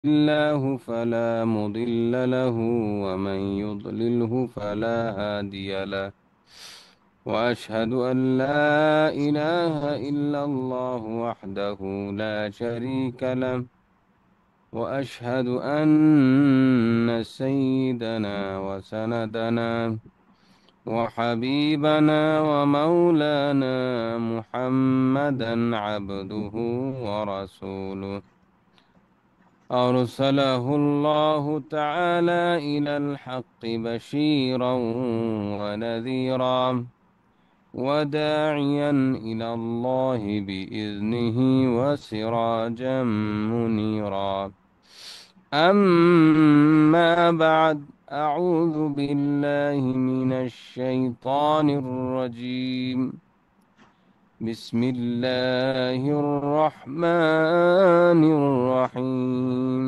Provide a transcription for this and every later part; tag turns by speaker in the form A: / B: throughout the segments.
A: الله فلا مضل له ومن يضلله فلا هادي له وأشهد أن لا إله إلا الله وحده لا شريك له وأشهد أن سيدنا وسندنا وحبيبنا ومولانا محمدا عبده ورسوله أرسله الله تعالى إلى الحق بشيرا ونذيرا وداعيا إلى الله بإذنه وسراجا منيرا أما بعد أعوذ بالله من الشيطان الرجيم بسم الله الرحمن الرحيم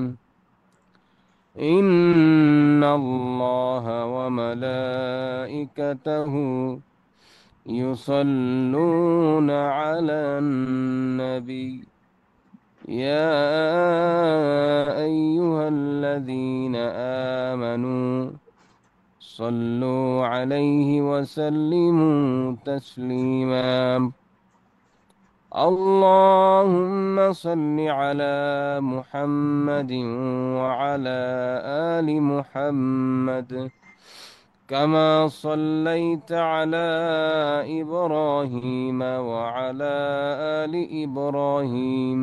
A: إن الله وملائكته يصلون على النبي يا أيها الذين آمنوا صلوا عليه وسلموا تسليما اللهم صل على محمد وعلى آل محمد كما صليت على إبراهيم وعلى آل إبراهيم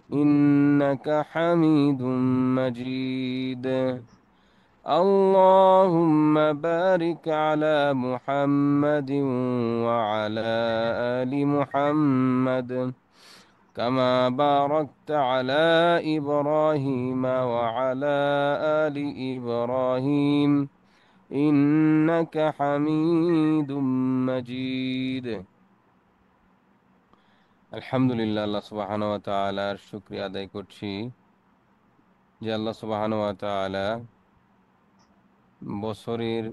A: إنك حميد مجيد اللهم بارك على محمد وعلى آل محمد كما باركت على إبراهيم وعلى آل إبراهيم إنك حميد مجيد আলহামদুলিল্লাহ আল্লাহ সুবহানাহু ওয়া তাআলার শুকরিয়া আদায় করছি যে আল্লাহ সুবহানাহু ওয়া তাআলা বছরের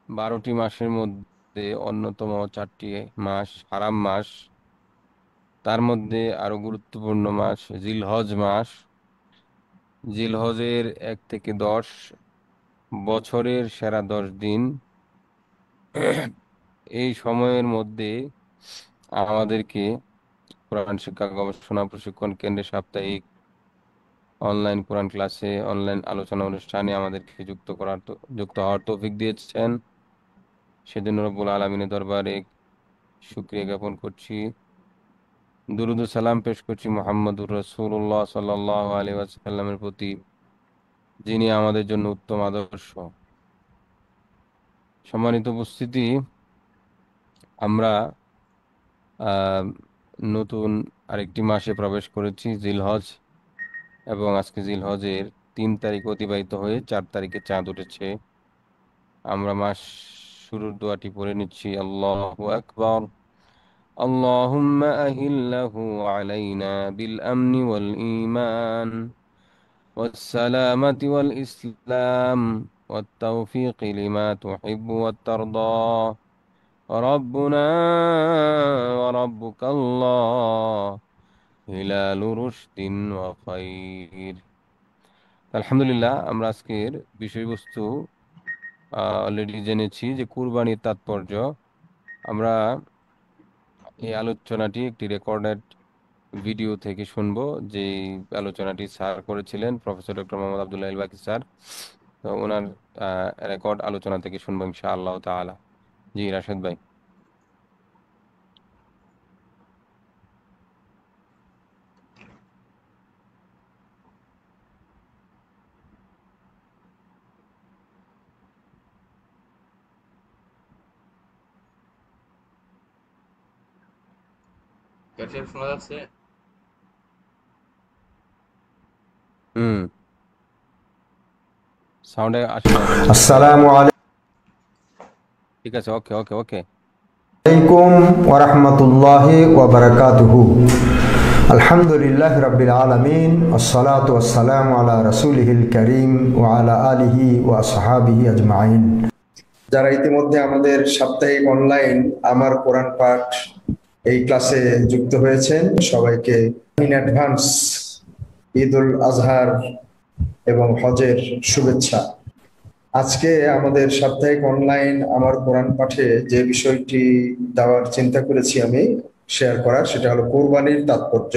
A: 12টি মাসের মধ্যে অন্যতম 4টি মাস হারাম মাস, তার মধ্যে আরো গুরুত্বপূর্ণ মাস জিলহজ মাস। জিলহজের 1 থেকে 10 বছরের সেরা 10 দিন। এই সময়ের মধ্যে আমাদেরকে কোরআন শিক্ষা গবেষণা প্রশিক্ষণ কেন্দ্রে সাপ্তাহিক অনলাইন কোরআন ক্লাসে, অনলাইন আলোচনা অনুষ্ঠানে আমাদেরকে যুক্ত হওয়ার তৌফিক দিয়েছেন। সেজন্য রব্বুল আলামিনের দরবারে শুকরিয়া জ্ঞাপন করছি। দুরুদ ও সালাম পেশ করছি মুহাম্মদুর রাসূলুল্লাহ সাল্লাল্লাহু আলাইহি ওয়াসাল্লামের প্রতি, যিনি আমাদের জন্য উত্তম আদর্শ। সম্মানিত উপস্থিতি, আমরা নতুন আরেকটি মাসে প্রবেশ করেছি, জিলহজ, এবং আজকে জিলহজের 3 তারিখ অতিবাহিত হয়ে 4 তারিখে চাঁদ উঠেছে। আমরা মাস শুরুর দোয়াটি পড়ে নিচ্ছি। আল্লাহু আকবার। اللهم أهله علينا بالأمن والإيمان والسلامة والإسلام والتوفيق لما تحب وترضى ربنا وربك الله هلال رشد وخير। আলহামদুলিল্লাহ, আমরা আজকের বিষয়বস্তু অলরেডি জেনেছি যে কুরবানির তাৎপর্য। আমরা এই আলোচনাটি একটি রেকর্ডেড ভিডিও থেকে শুনবো, যে আলোচনাটি স্যার করেছিলেন, প্রফেসর ডক্টর মোহাম্মদ আব্দুল্লাহ আল বাকি স্যার। তো ওনার রেকর্ড আলোচনা থেকে শুনবো ইনশাআল্লাহ তাআলা। জি রাশেদ ভাই।
B: শোনা যাচ্ছে?
A: হুম, সাউন্ডে আসে না।
C: আসসালামু
A: ঠিক আছে, ওকে ওকে ওকে।
C: আলাইকুম ওয়া রাহমাতুল্লাহি ওয়া বারাকাতুহু। আলহামদুলিল্লাহি রাব্বিল আলামিন, আসসালাতু ওয়াসসালামু আলা রাসূলিহিল কারীম ওয়া আলা আলিহি ওয়া আসহাবিহি আজমাইন। যারা ইতিমধ্যে আমাদের সাপ্তাহিক অনলাইন আমার কোরআন পাঠ এই ক্লাসে যুক্ত হয়েছেন, সবাইকে ইন অ্যাডভান্স ঈদুল আজহার এবং হজের শুভেচ্ছা। আজকে আমাদের সাপ্তাহিক অনলাইন আমার কোরআন পাঠে যে বিষয়টি দেওয়ার চিন্তা করেছি আমি শেয়ার করার, সেটা হলো কোরবানির তাৎপর্য।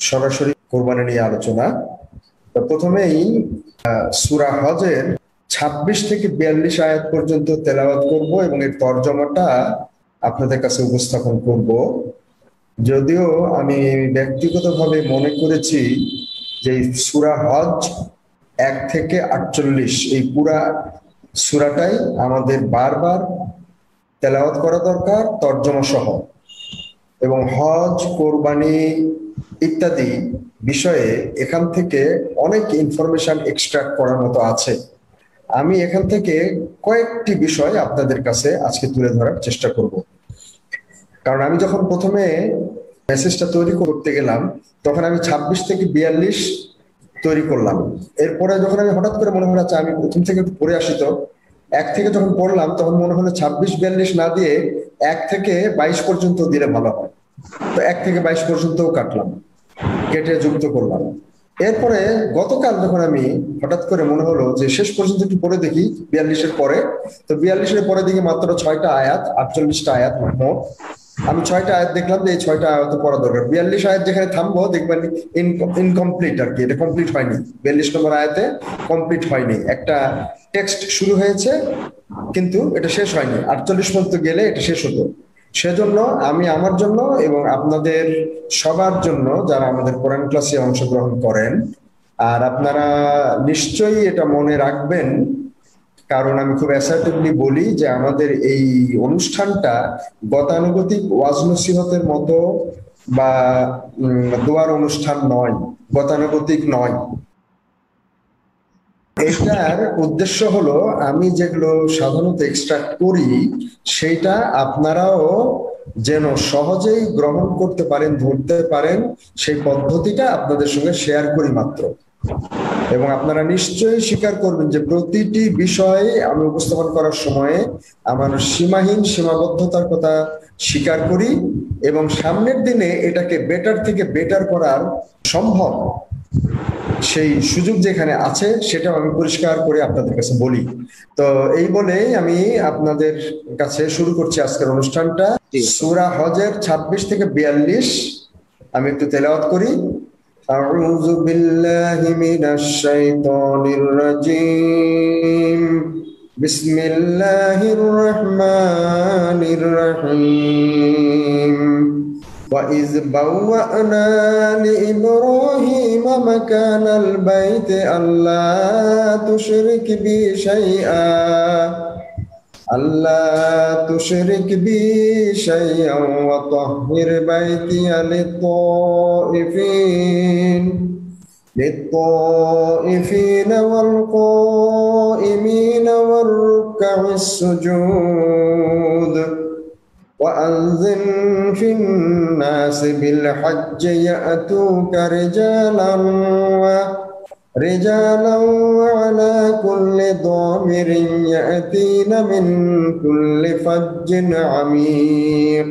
C: সরাসরি কোরবানি নিয়ে আলোচনা। তো প্রথমেই সূরা হজের ২৬ থেকে ৪২ আয়াত পর্যন্ত তেলাওয়াত করব এবং এর তর্জমাটা আপনাদের কাছে উপস্থাপন করব। যদিও আমি ব্যক্তিগতভাবে মনে করেছি যে সূরা হজ ১ থেকে ৪৮ এই পুরা সূরাটাই আমাদের বারবার তেলাওয়াত করা দরকার তর্জমা সহ, এবং হজ, কোরবানি ইত্যাদি বিষয়ে এখান থেকে অনেক ইনফরমেশন এক্সট্রাক্ট করার মতো আছে। আমি এখান থেকে কয়েকটি বিষয় আপনাদের কাছে আজকে তুলে ধরার চেষ্টা করব। কারণ আমি যখন প্রথমে মেসেজটা তৈরি করতে গেলাম তখন আমি ২৬ থেকে ৪২ তৈরি করলাম। এরপরে যখন আমি হঠাৎ করে মনে হলো আচ্ছা আমি প্রথম থেকে একটু পড়ে আসি, তো ১ থেকে যখন পড়লাম তখন মনে হলো ২৬-৪২ না দিয়ে ১ থেকে ২২ পর্যন্ত দিলে ভালো হয়। তো ১ থেকে ২২ পর্যন্তও কাটলাম, কেটে যুক্ত করলাম। এরপরে গতকাল যখন আমি হঠাৎ করে মনে হলো যে শেষ পর্যন্ত একটু পড়ে দেখি ৪২-এর পরে, তো ৪২-এর পরে দেখি মাত্র ৬টা আয়াত, ৪৮টা আয়াত মোট। আমি ৬টা আয়াত দেখলাম যে এই ৬টা আয়াত পড়া দরকার। ৪২ আয়াত যেখানে থামবো দেখবেন ইনকমপ্লিট আর কি, এটা কমপ্লিট হয়নি। ৪২ নম্বর আয়াতে কমপ্লিট হয়নি, একটা টেক্সট শুরু হয়েছে কিন্তু এটা শেষ হয়নি। ৪৮ পর্যন্ত গেলে এটা শেষ হতো। সেজন্য আমি আমার জন্য এবং আপনাদের সবার জন্য যারা আমাদের কোরআন ক্লাসে অংশগ্রহণ করেন, আর আপনারা নিশ্চয়ই এটা মনে রাখবেন, কারণ আমি খুব অ্যাসার্টিভলি বলি যে আমাদের এই অনুষ্ঠানটা গতানুগতিক ওয়াজ নসিহতের মতো বা দোয়ার অনুষ্ঠান নয়, গতানুগতিক নয়। এটার উদ্দেশ্য হলো আমি যেগুলো সাধারণত এক্সট্রাক্ট করি সেটা আপনারাও যেন সহজেই গ্রহণ করতে পারেন, ধরতে পারেন, সেই পদ্ধতিটা আপনাদের সঙ্গে শেয়ার করি মাত্র। এবং আপনারা নিশ্চয়ই স্বীকার করবেন যে প্রতিটি বিষয়ে আমি উপস্থাপন করার সময়ে আমার সীমাহীন সীমাবদ্ধতার কথা স্বীকার করি, এবং সামনের দিনে এটাকে বেটার থেকে বেটার করার সম্ভব সেই সুযোগ যেখানে আছে সেটাও আমি পরিষ্কার করে আপনাদের কাছে বলি। তো এই বলেই আমি আপনাদের কাছে শুরু করছি আজকের অনুষ্ঠানটা। সূরা হজের ২৬ থেকে ৪২ আমি একটু তেলাওয়াত করি। আউযু বিল্লাহি মিনাশ শাইতানির রাজীম। বিসমিল্লাহির রহমানির রহিম। وَإِذْ بَوَّأْنَا لِإِبْرَاهِيمَ مَكَانَ الْبَيْتِ أَلَّا تُشْرِكْ بِي شَيْئًا وَطَهِّرْ بَيْتِيَ للطائفين والقائمين والركع السجود وأذن في الناس بالحج يأتوك رجالا وعلى كل ضامر يأتين من كل فج عميق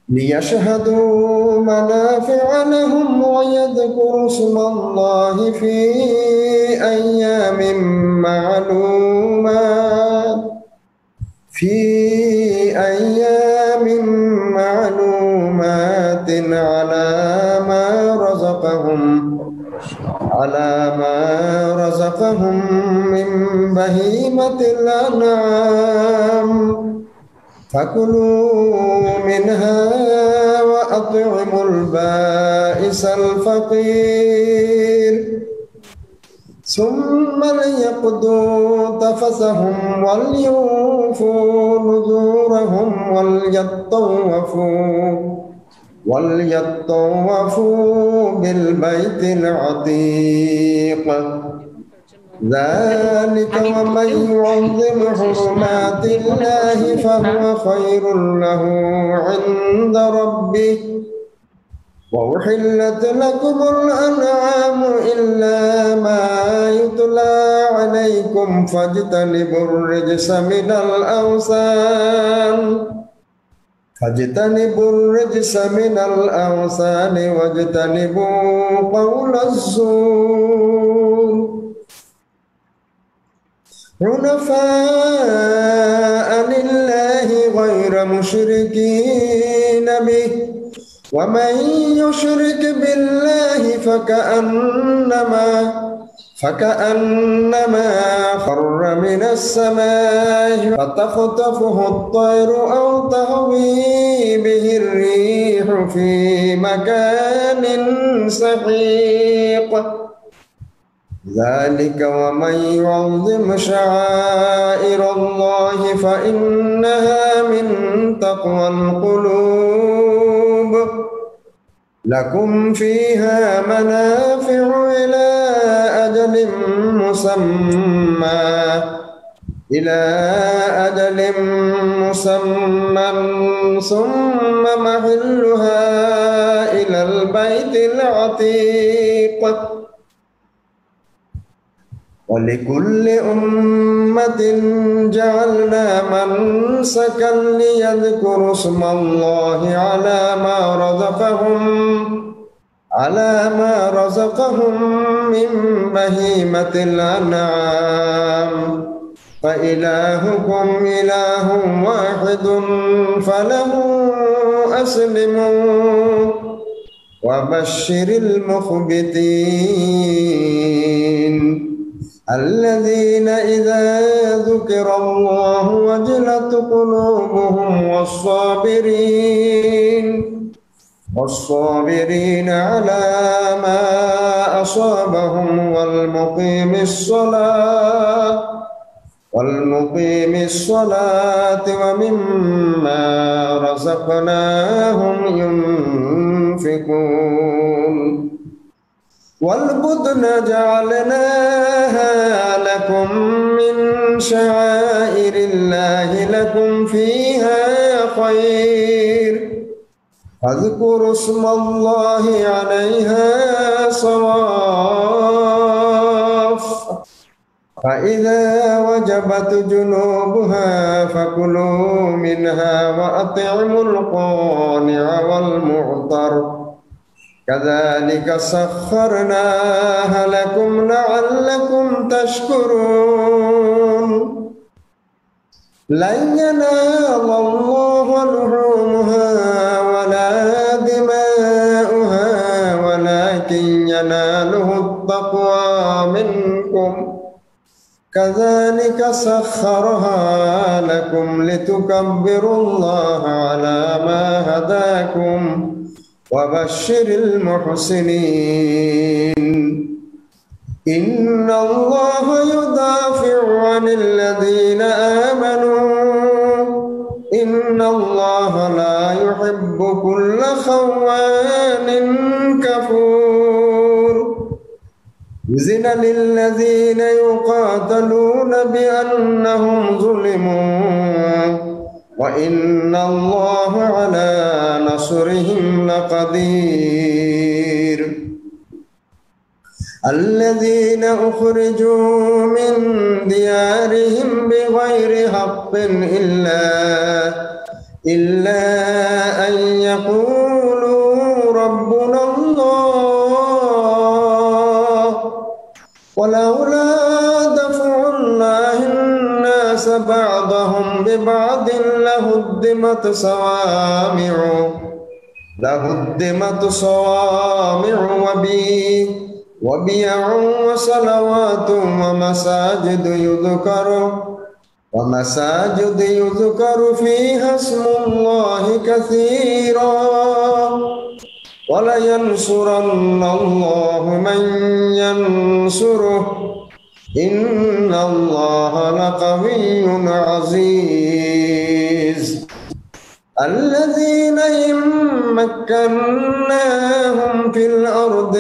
C: ليشهدوا منافع لهم ويذكروا اسم الله في أيام معلومات على ما رزقهم من بهيمة الأنعام فكلوا منها وأطعموا البائس الفقير ثم ليقضوا تفثهم وليوفوا نذورهم وليطوفوا بالبيت العتيق ذلك ومن يعظم حرمات الله فهو خير له عند ربه وأحلت لكم الأنعام إلا ما يتلى عليكم فاجتنبوا الرجس من الأوثان فاجتنبوا الرجس من الأوثان واجتنبوا قول الزور حنفاء لله غير مشركين به ومن يشرك بالله فكأنما خر من السماء فتخطفه الطير أو تهوي به الريح في مكان سحيق ذلك ومن يعظم شعائر الله فإنها من تقوى القلوب لكم فيها منافع إلى أجل مسمى ثم محلها إلى البيت العتيق ولكل أمة جعلنا منسكا ليذكروا اسم الله على ما رزقهم من بهيمة الأنعام فإلهكم إله واحد فله أسلموا وبشر المخبتين الذين إذا ذكر الله وجلت قلوبهم والصابرين على ما أصابهم والمقيم الصلاة ومما رزقناهم ينفقون والبدن جعلناها لكم من شعائر الله لكم فيها خير فاذكروا اسم الله عليها صواف فإذا وجبت جنوبها فكلوا منها وأطعموا القانع والمعطر كذلك سخرناها لكم لعلكم تشكرون لن ينال الله لحومها ولا دماؤها ولكن يناله التقوى منكم كذلك سخرها لكم لتكبروا الله على ما هداكم وبشر المحسنين إن الله يدافع عن الذين آمنوا إن الله لا يحب كل خوان كفور أذن للذين يقاتلون بأنهم ظلموا وإن الله على نصرهم لقدير الذين أخرجوا من ديارهم بغير حق إلا أن يقولوا ربنا الله ولولا دفع الله الناس بعضهم ببعض لهدمت صوامع وبيع وصلوات ومساجد يذكر فيها اسم الله كثيرا ولينصرن الله من ينصره إن الله لقوي عزيز الذين إن مكناهم في الأرض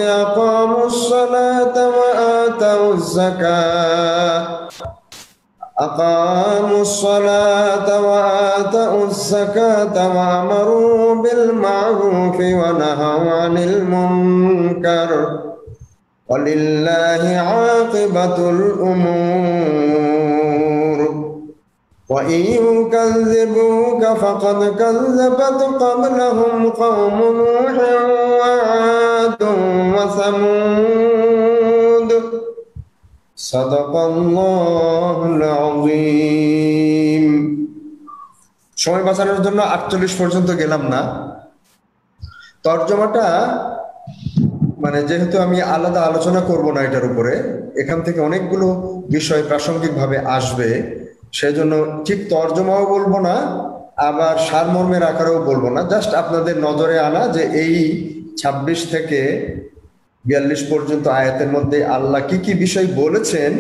C: أقاموا الصلاة وآتوا الزكاة وأمروا بالمعروف ونهوا عن المنكر ولله عاقبة الأمور وإن يكذبوك فقد كذبت قبلهم قوم نوح وعاد وثمود صدق الله العظيم। সময় বাঁচানোর জন্য 48 পর্যন্ত গেলাম না। তর্জমাটা মানে যেহেতু আমি আলাদা আলোচনা করব না এটার উপরে, এখান থেকে অনেকগুলো বিষয় প্রাসঙ্গিকভাবে আসবে, সেজন্য ঠিক তর্জমাও বলবো না, আবার সারমর্মের আকারেও বলবো না, জাস্ট আপনাদের নজরে আনা যে এই 26 থেকে 42 পর্যন্ত আয়াতের মধ্যে আল্লাহ কি কি বিষয় বলেছেন,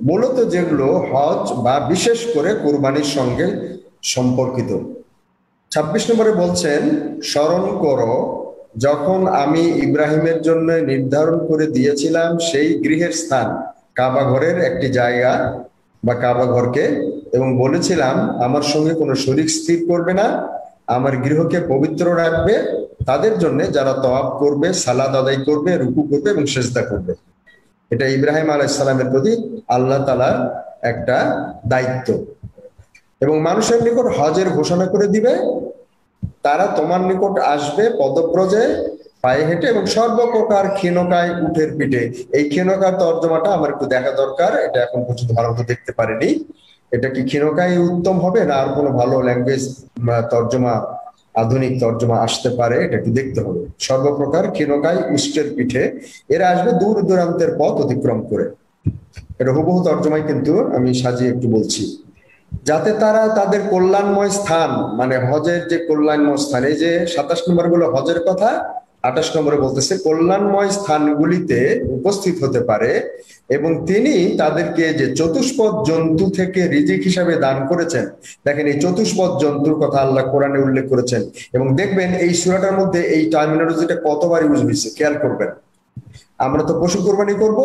C: মূলত যেগুলো হজ বা বিশেষ করে কুরবানির সঙ্গে সম্পর্কিত। 26 নম্বরে বলছেন, স্মরণ করো যখন আমি ইব্রাহিমের জন্য নির্ধারণ করে দিয়েছিলাম সেই গৃহের স্থান, কাবা ঘরের একটি জায়গা বা কাবা ঘরকে, এবং বলেছিলাম আমার সঙ্গে কোনো শরীক স্থির করবে না, আমার গৃহকে পবিত্র রাখবে তাদের জন্য যারা তওয়াফ করবে, সালাত আদায় করবে, রুকু করবে এবং সেজদা করবে। এটা ইব্রাহিম আলাইহিস সালামের প্রতি আল্লাহ তাআলার একটা দায়িত্ব। এবং মানুষের নিকট হজের ঘোষণা করে দিবে, তারা তোমার নিকট আসবে পদব্রজে, পায়ে হেঁটে এবং সর্বপ্রকার ক্ষীণকায় উটের পিঠে। এই ক্ষীণকার তর্জমাটা আমার একটু দেখা দরকার, এটা এখন পর্যন্ত ভালো মতো দেখতে পারিনি। এটা কি ক্ষীণকায় উত্তম হবে না আর কোনো ভালো ল্যাঙ্গুয়েজ তর্জমা, আধুনিক তর্জমা আসতে পারে, এটা একটু দেখতে হবে। সর্বপ্রকার ক্ষীণকায় উষ্টের পিঠে এরা আসবে দূর দূরান্তের পথ অতিক্রম করে। এটা হুবহু তর্জমায় কিন্তু আমি সাজিয়ে একটু বলছি, যাতে তারা তাদের কল্যাণময় স্থান, মানে হজের যে কল্যাণময় স্থান, এই যে 27 নম্বর গুলো হজের কথা, 28 নম্বরে বলতেছে কল্যাণময় স্থানগুলিতে উপস্থিত হতে পারে, এবং তিনি তাদেরকে যে চতুষ্পদ জন্তু থেকে রিজিক হিসাবে দান করেছেন। দেখেন এই চতুষ্পদ জন্তুর কথা আল্লাহ কোরআনে উল্লেখ করেছেন, এবং দেখবেন এই সূরাটার মধ্যে এই টার্মিনোলজিটা কতবার ইউজ হয়েছে, খেয়াল করবেন। আমরা তো পশু কোরবানি করব,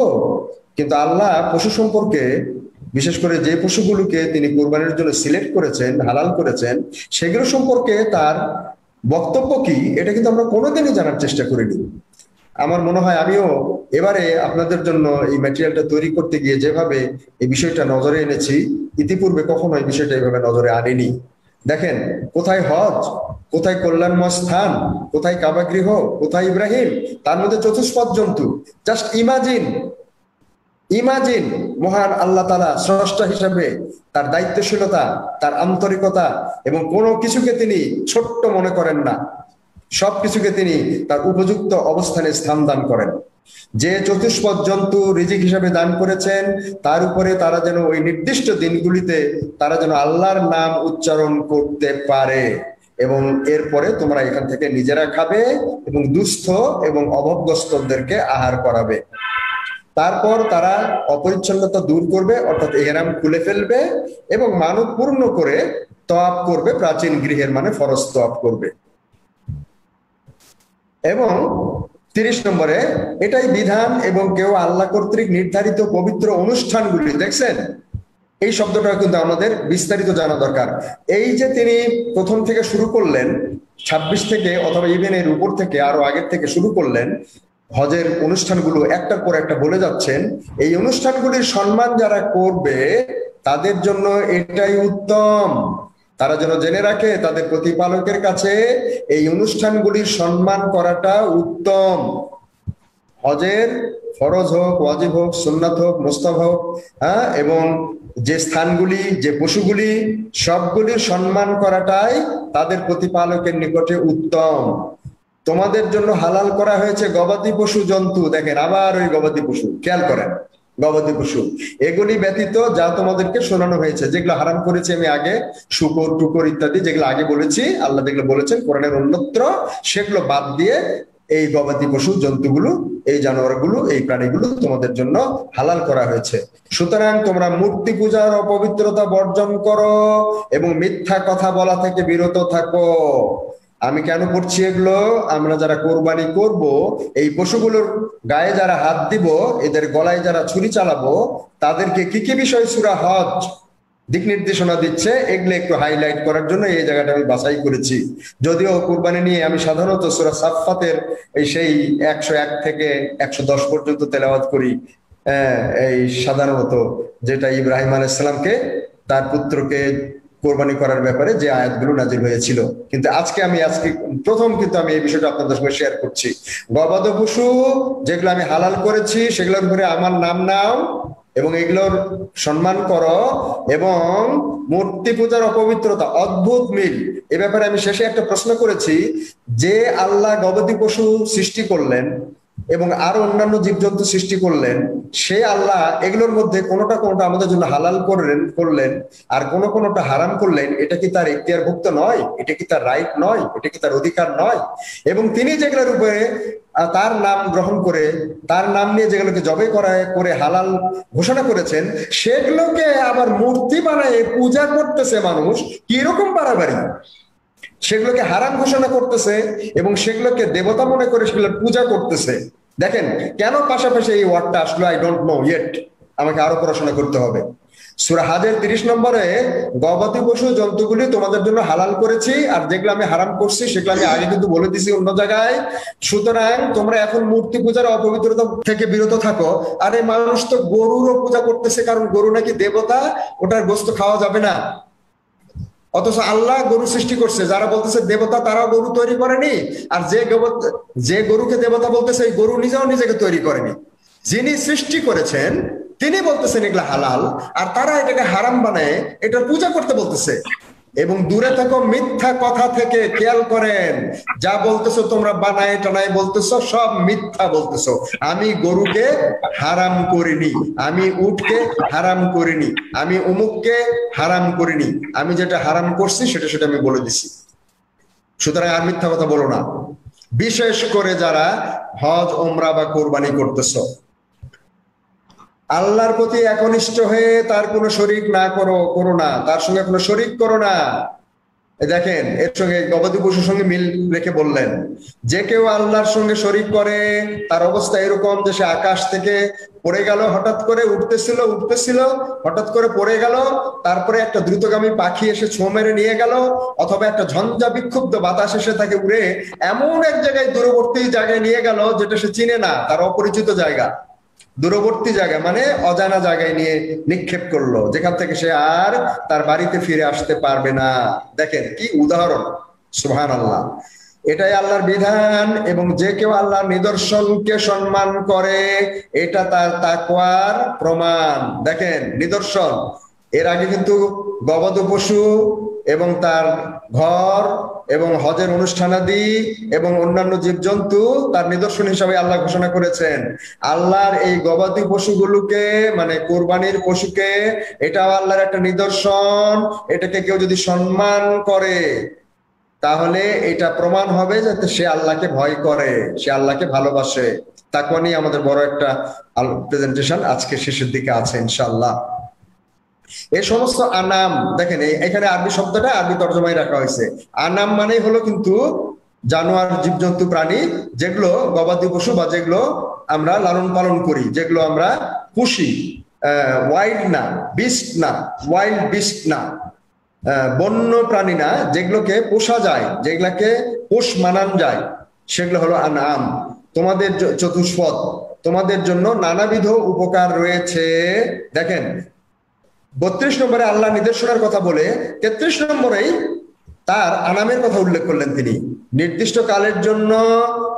C: কিন্তু আল্লাহ পশু সম্পর্কে, বিশেষ করে যে পশুগুলোকে তিনি কোরবানির জন্য সিলেক্ট করেছেন, হালাল করেছেন, সেগুলো সম্পর্কে তার বক্তব্য কি, এটা কিন্তু আমরা কোনোদিনই জানার চেষ্টা করিনি। আমার মনে হয় আমিও এবারে আপনাদের জন্য এই ম্যাটেরিয়ালটা তৈরি করতে গিয়ে যেভাবে এই বিষয়টা নজরে এনেছি, ইতিপূর্বে কখনো এই বিষয়টা এইভাবে নজরে আনিনি। দেখেন কোথায় হজ, কোথায় কল্যাণময় স্থান, কোথায় কাবা গৃহ, কোথায় ইব্রাহিম, তার মধ্যে চতুষ্পদ জন্তু। জাস্ট ইমাজিন, ইমাজিন মহান আল্লাহ তাআলা স্রষ্টা হিসেবে তার দায়িত্বশীলতা, তার আন্তরিকতা, এবং কোনো কিছুকে তিনি ছোট্ট মনে করেন না, সবকিছুকে তিনি তার উপযুক্ত অবস্থানে স্থান দান করেন। যে চতুষ্পদ জন্তু রিজিক হিসেবে দান করেছেন, তার উপরে তারা যেন ওই নির্দিষ্ট দিনগুলিতে তারা যেন আল্লাহর নাম উচ্চারণ করতে পারে, এবং এরপরে তোমরা এখান থেকে নিজেরা খাবে এবং দুস্থ এবং অভাবগ্রস্তদেরকে আহার করাবে। তারপর তারা অপরিচ্ছন্নতা দূর করবে, অর্থাৎ ইহরাম খুলে ফেলবে এবং মানত পূর্ণ করে তওয়াফ করবে, প্রাচীন গৃহের মানে ফরজ তওয়াফ করবে। এবং 30 নম্বরে এটাই বিধান, এবং কেউ আল্লাহ কর্তৃক নির্ধারিত পবিত্র অনুষ্ঠানগুলি, দেখছেন এই শব্দটা কিন্তু আমাদের বিস্তারিত জানা দরকার। এই যে তিনি প্রথম থেকে শুরু করলেন, 26 থেকে অথবা ইভেন এর উপর থেকে আরো আগের থেকে শুরু করলেন, হজের অনুষ্ঠানগুলো একটার পর একটা বলে যাচ্ছেন। এই অনুষ্ঠানগুলির সম্মান যারা করবে তাদের জন্য এটাই উত্তম, তারা যেন জেনে রাখে তাদের প্রতিপালকের কাছে এই অনুষ্ঠানগুলির সম্মান করাটা উত্তম। হজের ফরজ হোক, ওয়াজিব হোক, সুন্নাত হোক, মুস্তাহাব হোক, হ্যাঁ, এবং যে স্থানগুলি, যে পশুগুলি, সবগুলির সম্মান করাটাই তাদের প্রতিপালকের নিকটে উত্তম। তোমাদের জন্য হালাল করা হয়েছে গবাদি পশু জন্তু, দেখেন আবার ওই গবাদি পশু, খেয়াল করেন গবাদি পশু, এগুলি ব্যতীত যা তোমাদেরকে শোনানো হয়েছে, যেগুলো হারাম করেছি আমি আগে, শুকর টুকর ইত্যাদি যেগুলো আগে বলেছি, আল্লাহ যেগুলো বলেছেন কোরআনের অন্যত্র, সেগুলো বাদ দিয়ে এই গবাদি পশু জন্তুগুলো, এই জানোয়ারগুলো, এই প্রাণীগুলো তোমাদের জন্য হালাল করা হয়েছে। সুতরাং তোমরা মূর্তি পূজার অপবিত্রতা বর্জন করো এবং মিথ্যা কথা বলা থেকে বিরত থাকো। আমি কেন পড়ছি এগুলো? আমরা যারা কোরবানি করব, এই পশুগুলোর গায়ে যারা হাত দিব, এদের গলায় যারা ছুরি চালাবো, তাদেরকে কি কি বিষয় সূরা হজ দিক নির্দেশনা দিচ্ছে, এগুলো একটু হাইলাইট করার জন্য এই জায়গাটা আমি বাছাই করেছি। যদিও কুরবানি নিয়ে আমি সাধারণত সূরা সাফফাতের সেই 101 থেকে 110 পর্যন্ত তেলাওয়াত করি, এই সাধারণত, যেটা ইব্রাহিম আলাইহিস সালামকে তার পুত্রকে কোরবানি করার ব্যাপারে যে আয়াতগুলো নাজিল হয়েছিল। কিন্তু আজকে প্রথম কিন্তু আমি এই বিষয়টা আপনাদের সঙ্গে শেয়ার করছি। গবাদি পশু যেগুলো আমি হালাল করেছি সেগুলোর উপরে আমার নাম নাও এবং এগুলোর সম্মান করো, এবং মূর্তি পূজার অপবিত্রতা, অদ্ভুত মিল। এ ব্যাপারে আমি শেষে একটা প্রশ্ন করেছি, যে আল্লাহ গবাদি পশু সৃষ্টি করলেন এবং আরো অন্যান্য জীবজন্তু সৃষ্টি করলেন, সে আল্লাহ এগুলোর মধ্যে কোনোটা কোনোটা আমাদের জন্য হালাল করলেন আর কোনোটা হারাম করলেন, এটা কি তার এখতিয়ারভুক্ত নয়? এটা কি তার রাইট নয়? এটা কি তার অধিকার নয়? এবং তিনি যেগুলোর উপরে তার নাম গ্রহণ করে, তার নাম নিয়ে যেগুলোকে জবাই করে হালাল ঘোষণা করেছেন, সেগুলোকে আবার মূর্তি বানায় পূজা করতেছে মানুষ, কিরকম বাড়াবাড়ি! সেগুলোকে হারাম ঘোষণা করতেছে এবং সেগুলোকে দেবতা মনে করে সেগুলোর পূজা করতেছে। দেখেন কেন পাশাপাশি এই ওয়ার্ডটা আসলো, আই ডোন্ট নো ইয়েট, আমাকে আরো পড়াশোনা করতে হবে। সূরা হাজের 30 নম্বরে গবাদি পশু জন্তুগুলি তোমাদের জন্য হালাল করেছি, আর যেগুলো আমি হারাম করছি সেগুলো আমি আগে কিন্তু বলে দিছি অন্য জায়গায়। সুতরাং তোমরা এখন মূর্তি পূজার অপবিত্রতা থেকে বিরত থাকো। আরে মানুষ তো গরুরও পূজা করতেছে, কারণ গরু নাকি দেবতা, ওটার গোশত খাওয়া যাবে না। অথচ আল্লাহ গরু সৃষ্টি করছে, যারা বলতেছে দেবতা তারাও গরু তৈরি করেনি, আর যে গরুকে দেবতা বলতেছে এই গরু নিজেকে তৈরি করেনি। যিনি সৃষ্টি করেছেন তিনি বলতেছেন এগুলা হালাল, আর তারা এটাকে হারাম বানায় এটার পূজা করতে বলতেছে। এবং দূরে থাকো মিথ্যা কথা থেকে, খেয়াল করেন যা বলতেছো তোমরা বানায় টানায় বলতেছো, সব মিথ্যা বলতেছো। আমি গরুকে হারাম করিনি, আমি উটকে হারাম করিনি, আমি অমুককে হারাম করিনি, আমি যেটা হারাম করছি সেটা আমি বলে দিছি। সুতরাং আর মিথ্যা কথা বলো না, বিশেষ করে যারা হজ ওমরা বা কোরবানি করতেছো। আল্লাহর প্রতি একনিষ্ঠ হয়ে তার কোনো শরিক না করো না, তার সঙ্গে কোনো শরিক করো না। দেখেন এর সঙ্গে গবাদি পশুর সঙ্গে মিল রেখে বললেন, যে কেউ আল্লাহর সঙ্গে শরিক করে তার অবস্থা এরকম যে সে আকাশ থেকে পড়ে গেল, হঠাৎ করে উঠতেছিল হঠাৎ করে পড়ে গেল, তারপরে একটা দ্রুতগামী পাখি এসে ছোঁ মেরে নিয়ে গেল, অথবা একটা ঝঞ্ঝা বিক্ষুব্ধ বাতাস এসে তাকে উড়ে এমন এক জায়গায় দূরবর্তী জায়গায় নিয়ে গেল যেটা সে চিনে না, তার অপরিচিত জায়গা, দূরবর্তী জায়গা মানে অজানা জায়গায় নিয়ে নিক্ষেপ করলো, যেখান থেকে সে আর তার বাড়িতে ফিরে আসতে পারবে না। দেখেন কি উদাহরণ, সুবহানাল্লাহ। এটাই আল্লাহর বিধান, এবং যে কেউ আল্লাহর নিদর্শনকে সম্মান করে এটা তার তাকওয়ার প্রমাণ। দেখেন নিদর্শন, এর আগে কিন্তু গবাদি পশু এবং তার ঘর এবং হজের অনুষ্ঠানাদি এবং অন্যান্য জীবজন্তু তার নিদর্শন হিসাবে আল্লাহ ঘোষণা করেছেন। আল্লাহর এই গবাদি পশুগুলোকে মানে কোরবানির পশুকে, এটাও আল্লাহর একটা নিদর্শন। এটাকে কেউ যদি সম্মান করে তাহলে এটা প্রমাণ হবে যাতে সে আল্লাহকে ভয় করে, সে আল্লাহকে ভালোবাসে। তাকওয়া নিয়ে আমাদের বড় একটা প্রেজেন্টেশন আজকে শেষের দিকে আছে ইনশাআল্লাহ। এই সমস্ত আনাম, দেখেন এখানে আরবি শব্দটা আরবি তর্জমায় রাখা হয়েছে। আনাম মানে হলো কিন্তু জানোয়ার, জীবজন্তু, প্রাণী, যেগুলো গবাদি পশু বা যেগুলো আমরা লালন পালন করি, যেগুলো আমরা পুষি। ওয়াইল্ড না, বিস্ট না, ওয়াইল্ড বিস্ট না, বন্য প্রাণী না, যেগুলোকে পোষা যায়, যেগুলাকে পোষ মানান যায়, সেগুলো হলো আনাম। তোমাদের চতুষ্পদ, তোমাদের জন্য নানাবিধ উপকার রয়েছে। দেখেন 32 নম্বরে আল্লাহ নিদর্শনের কথা বলে 33 নম্বরেই তার আনামের কথা উল্লেখ করলেন তিনি। নির্দিষ্ট কালের জন্য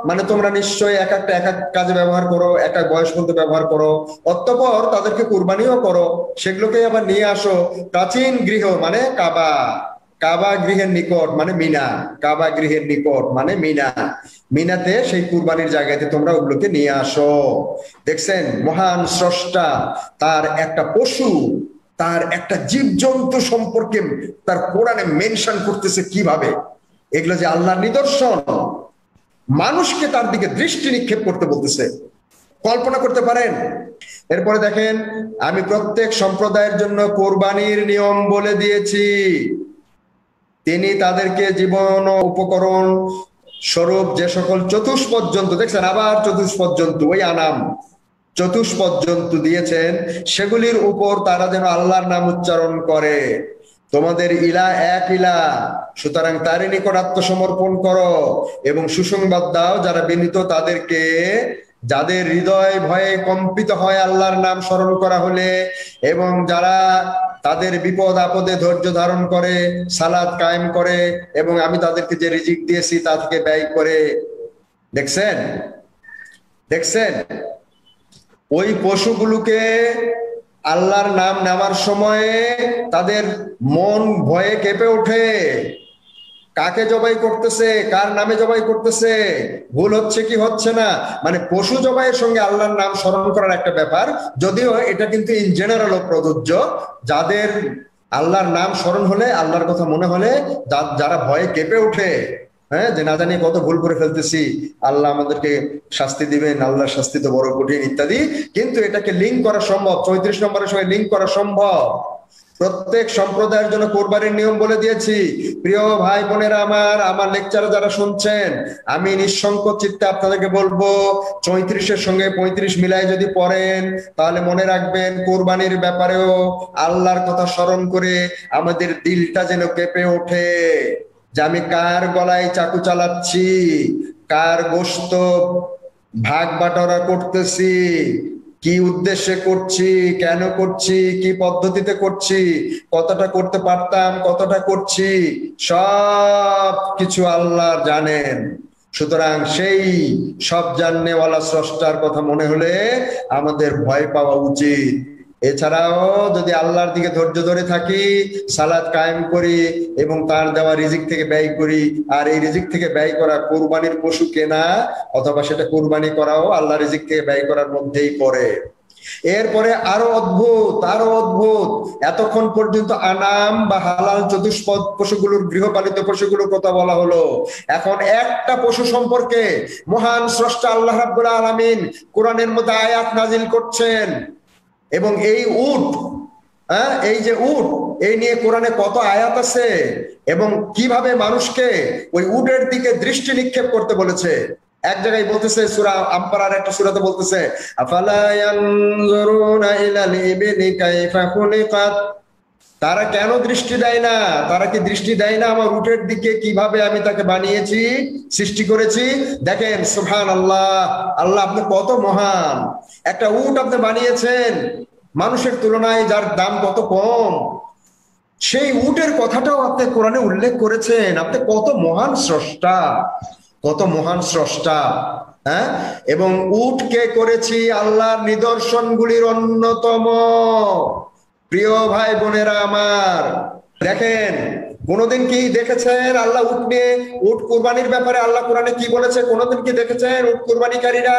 C: মানে তোমরা নিশ্চয়ই এক এক কাজে ব্যবহার করো, এক এক বয়স পর্যন্ত ব্যবহার করো, অতঃপর তাদেরকে কুরবানিও করো, সেগুলোকে আবার নিয়ে আসো প্রাচীন গৃহ মানে কাবা গৃহের নিকট মানে মিনা, কাবা গৃহের নিকট মানে মিনা, মিনাতে সেই কুরবানির জায়গাতে তোমরা ওগুলোকে নিয়ে আসো। দেখছেন মহান স্রষ্টা তার একটা পশু, তার একটা জীবজন্তু সম্পর্কে তার কোরআনে মেনশন করতেছে কিভাবে, এগুলো যে আল্লাহর নিদর্শন, মানুষকে তার দিকে দৃষ্টি নিক্ষেপ করতে বলতেছে। কল্পনা করতে পারেন? এরপরে দেখেন, আমি প্রত্যেক সম্প্রদায়ের জন্য কোরবানির নিয়ম বলে দিয়েছি, তিনি তাদেরকে জীবন ও উপকরণ স্বরূপ যে সকল চতুষ্পদ জন্তু, দেখছেন আবার চতুষ্পদ জন্তু, ওই আনাম, চতুষ্পদ জন্তু দিয়েছেন, সেগুলির উপর তারা যেন আল্লাহর নাম উচ্চারণ করে। তোমাদের ইলা এক ইলা, সুতরাং তারই নিকট আত্মসমর্পণ করো এবং সুসংবাদ দাও যারা বিনীত তাদেরকে, যাদের হৃদয় ভয়ে কম্পিত হয় আল্লাহর নাম স্মরণ করা হলে, এবং যারা তাদের বিপদ আপদে ধৈর্য ধারণ করে, সালাত কায়েম করে, এবং আমি তাদেরকে যে রিজিক দিয়েছি তা থেকে ব্যয় করে। দেখছেন, দেখছেন ওই পশুগুলোকে আল্লাহর নাম নেওয়ার সময়ে তাদের মন ভয়ে কেঁপে ওঠে। কাকে জবাই করতেছে, কার নামে জবাই করতেছে, ভুল হচ্ছে কি হচ্ছে না, মানে পশু জবাইয়ের সঙ্গে আল্লাহর নাম স্মরণ করার একটা ব্যাপার। যদিও এটা কিন্তু ইন জেনারেল প্রযোজ্য, যাদের আল্লাহর নাম স্মরণ হলে, আল্লাহর কথা মনে হলে, যারা ভয়ে কেঁপে ওঠে, হ্যাঁ, যে না জানি কত ভুল করে ফেলতেছি, আল্লাহ আমাদেরকে শাস্তি দিবেন, আল্লাহর শাস্তি তো বড় কঠিন ইত্যাদি। কিন্তু এটাকে লিঙ্ক করা সম্ভব, 34 নম্বরের সঙ্গে লিঙ্ক করা সম্ভব। প্রত্যেক সম্প্রদায়ের জন্য কোরবানির নিয়ম বলে দিয়েছি। প্রিয় ভাই বোনেরা আমার, আমার লেকচারে যারা শুনছেন, আমি নিঃসংকোচ চিত্তে আপনাদেরকে বলবো, 34-এর সঙ্গে 35 মিলাই যদি পড়েন, তাহলে মনে রাখবেন কোরবানির ব্যাপারেও আল্লাহর কথা স্মরণ করে আমাদের দিলটা যেন কেঁপে ওঠে, যে আমি কার গলায় চাকু চালাচ্ছি, কার গোশত ভাগ বাটোয়ারা করতেছি, কি উদ্দেশ্যে করছি, কেন করছি, কি পদ্ধতিতে করছি, কতটা করতে পারতাম, কতটা করছি, সব কিছু আল্লাহ জানেন। সুতরাং সেই সব জাননেওয়ালা স্রষ্টার কথা মনে হলে আমাদের ভয় পাওয়া উচিত। এছাড়াও যদি আল্লাহর দিকে ধৈর্য ধরে থাকি, সালাত কায়েম করি এবং তার দেওয়া রিজিক থেকে ব্যয় করি, আর এই রিজিক থেকে ব্যয় করা কোরবানির পশু কেনা অথবা সেটা কোরবানি করাও আল্লাহ রিজিক থেকে ব্যয় করার মধ্যেই পড়ে। এরপরে আরো অদ্ভুত, আরো অদ্ভুত, এতক্ষণ পর্যন্ত আনাম বা হালাল চতুষ্পদ পশুগুলোর, গৃহপালিত পশুগুলোর কথা বলা হলো। এখন একটা পশু সম্পর্কে মহান স্রষ্টা আল্লাহ রাব্বুল আলামিন কোরআনের মধ্যে আয়াত নাজিল করছেন, এবং এই উট, এই যে উট, এই নিয়ে কোরআনে কত আয়াত আছে, এবং কিভাবে মানুষকে ওই উটের দিকে দৃষ্টি নিক্ষেপ করতে বলেছে। এক জায়গায় বলতেছে, সূরা আম্পারার একটা সূরাতে বলতেছে, আফালা ইয়ানজুরুনা ইলাল ইবলি কাইফা খুলিকাত, তারা কেন দৃষ্টি দেয় না, তারা কি দৃষ্টি দেয় না আমার উটের দিকে, কিভাবে আমি তাকে বানিয়েছি, সৃষ্টি করেছি। দেখেন সুবহানাল্লাহ, আল্লাহ আপনি কত মহান, একটা উট আপনি বানিয়েছেন মানুষের তুলনায় যার দাম কত কম, সেই উটের কথাটাও আপনি কোরআনে উল্লেখ করেছেন। আপনি কত মহান স্রষ্টা, কত মহান স্রষ্টা। হ্যাঁ, এবং উটকে করেছি আল্লাহর নিদর্শনগুলির অন্যতম। প্রিয় ভাই বোনেরা আমার, দেখেন, কোনদিন কি দেখেছেন আল্লাহ উট নিয়ে, উট কুরবানির ব্যাপারে আল্লাহ কোরআনে কি বলেছে? কোনদিন কি দেখেছেন উট কুরবানিকারীরা?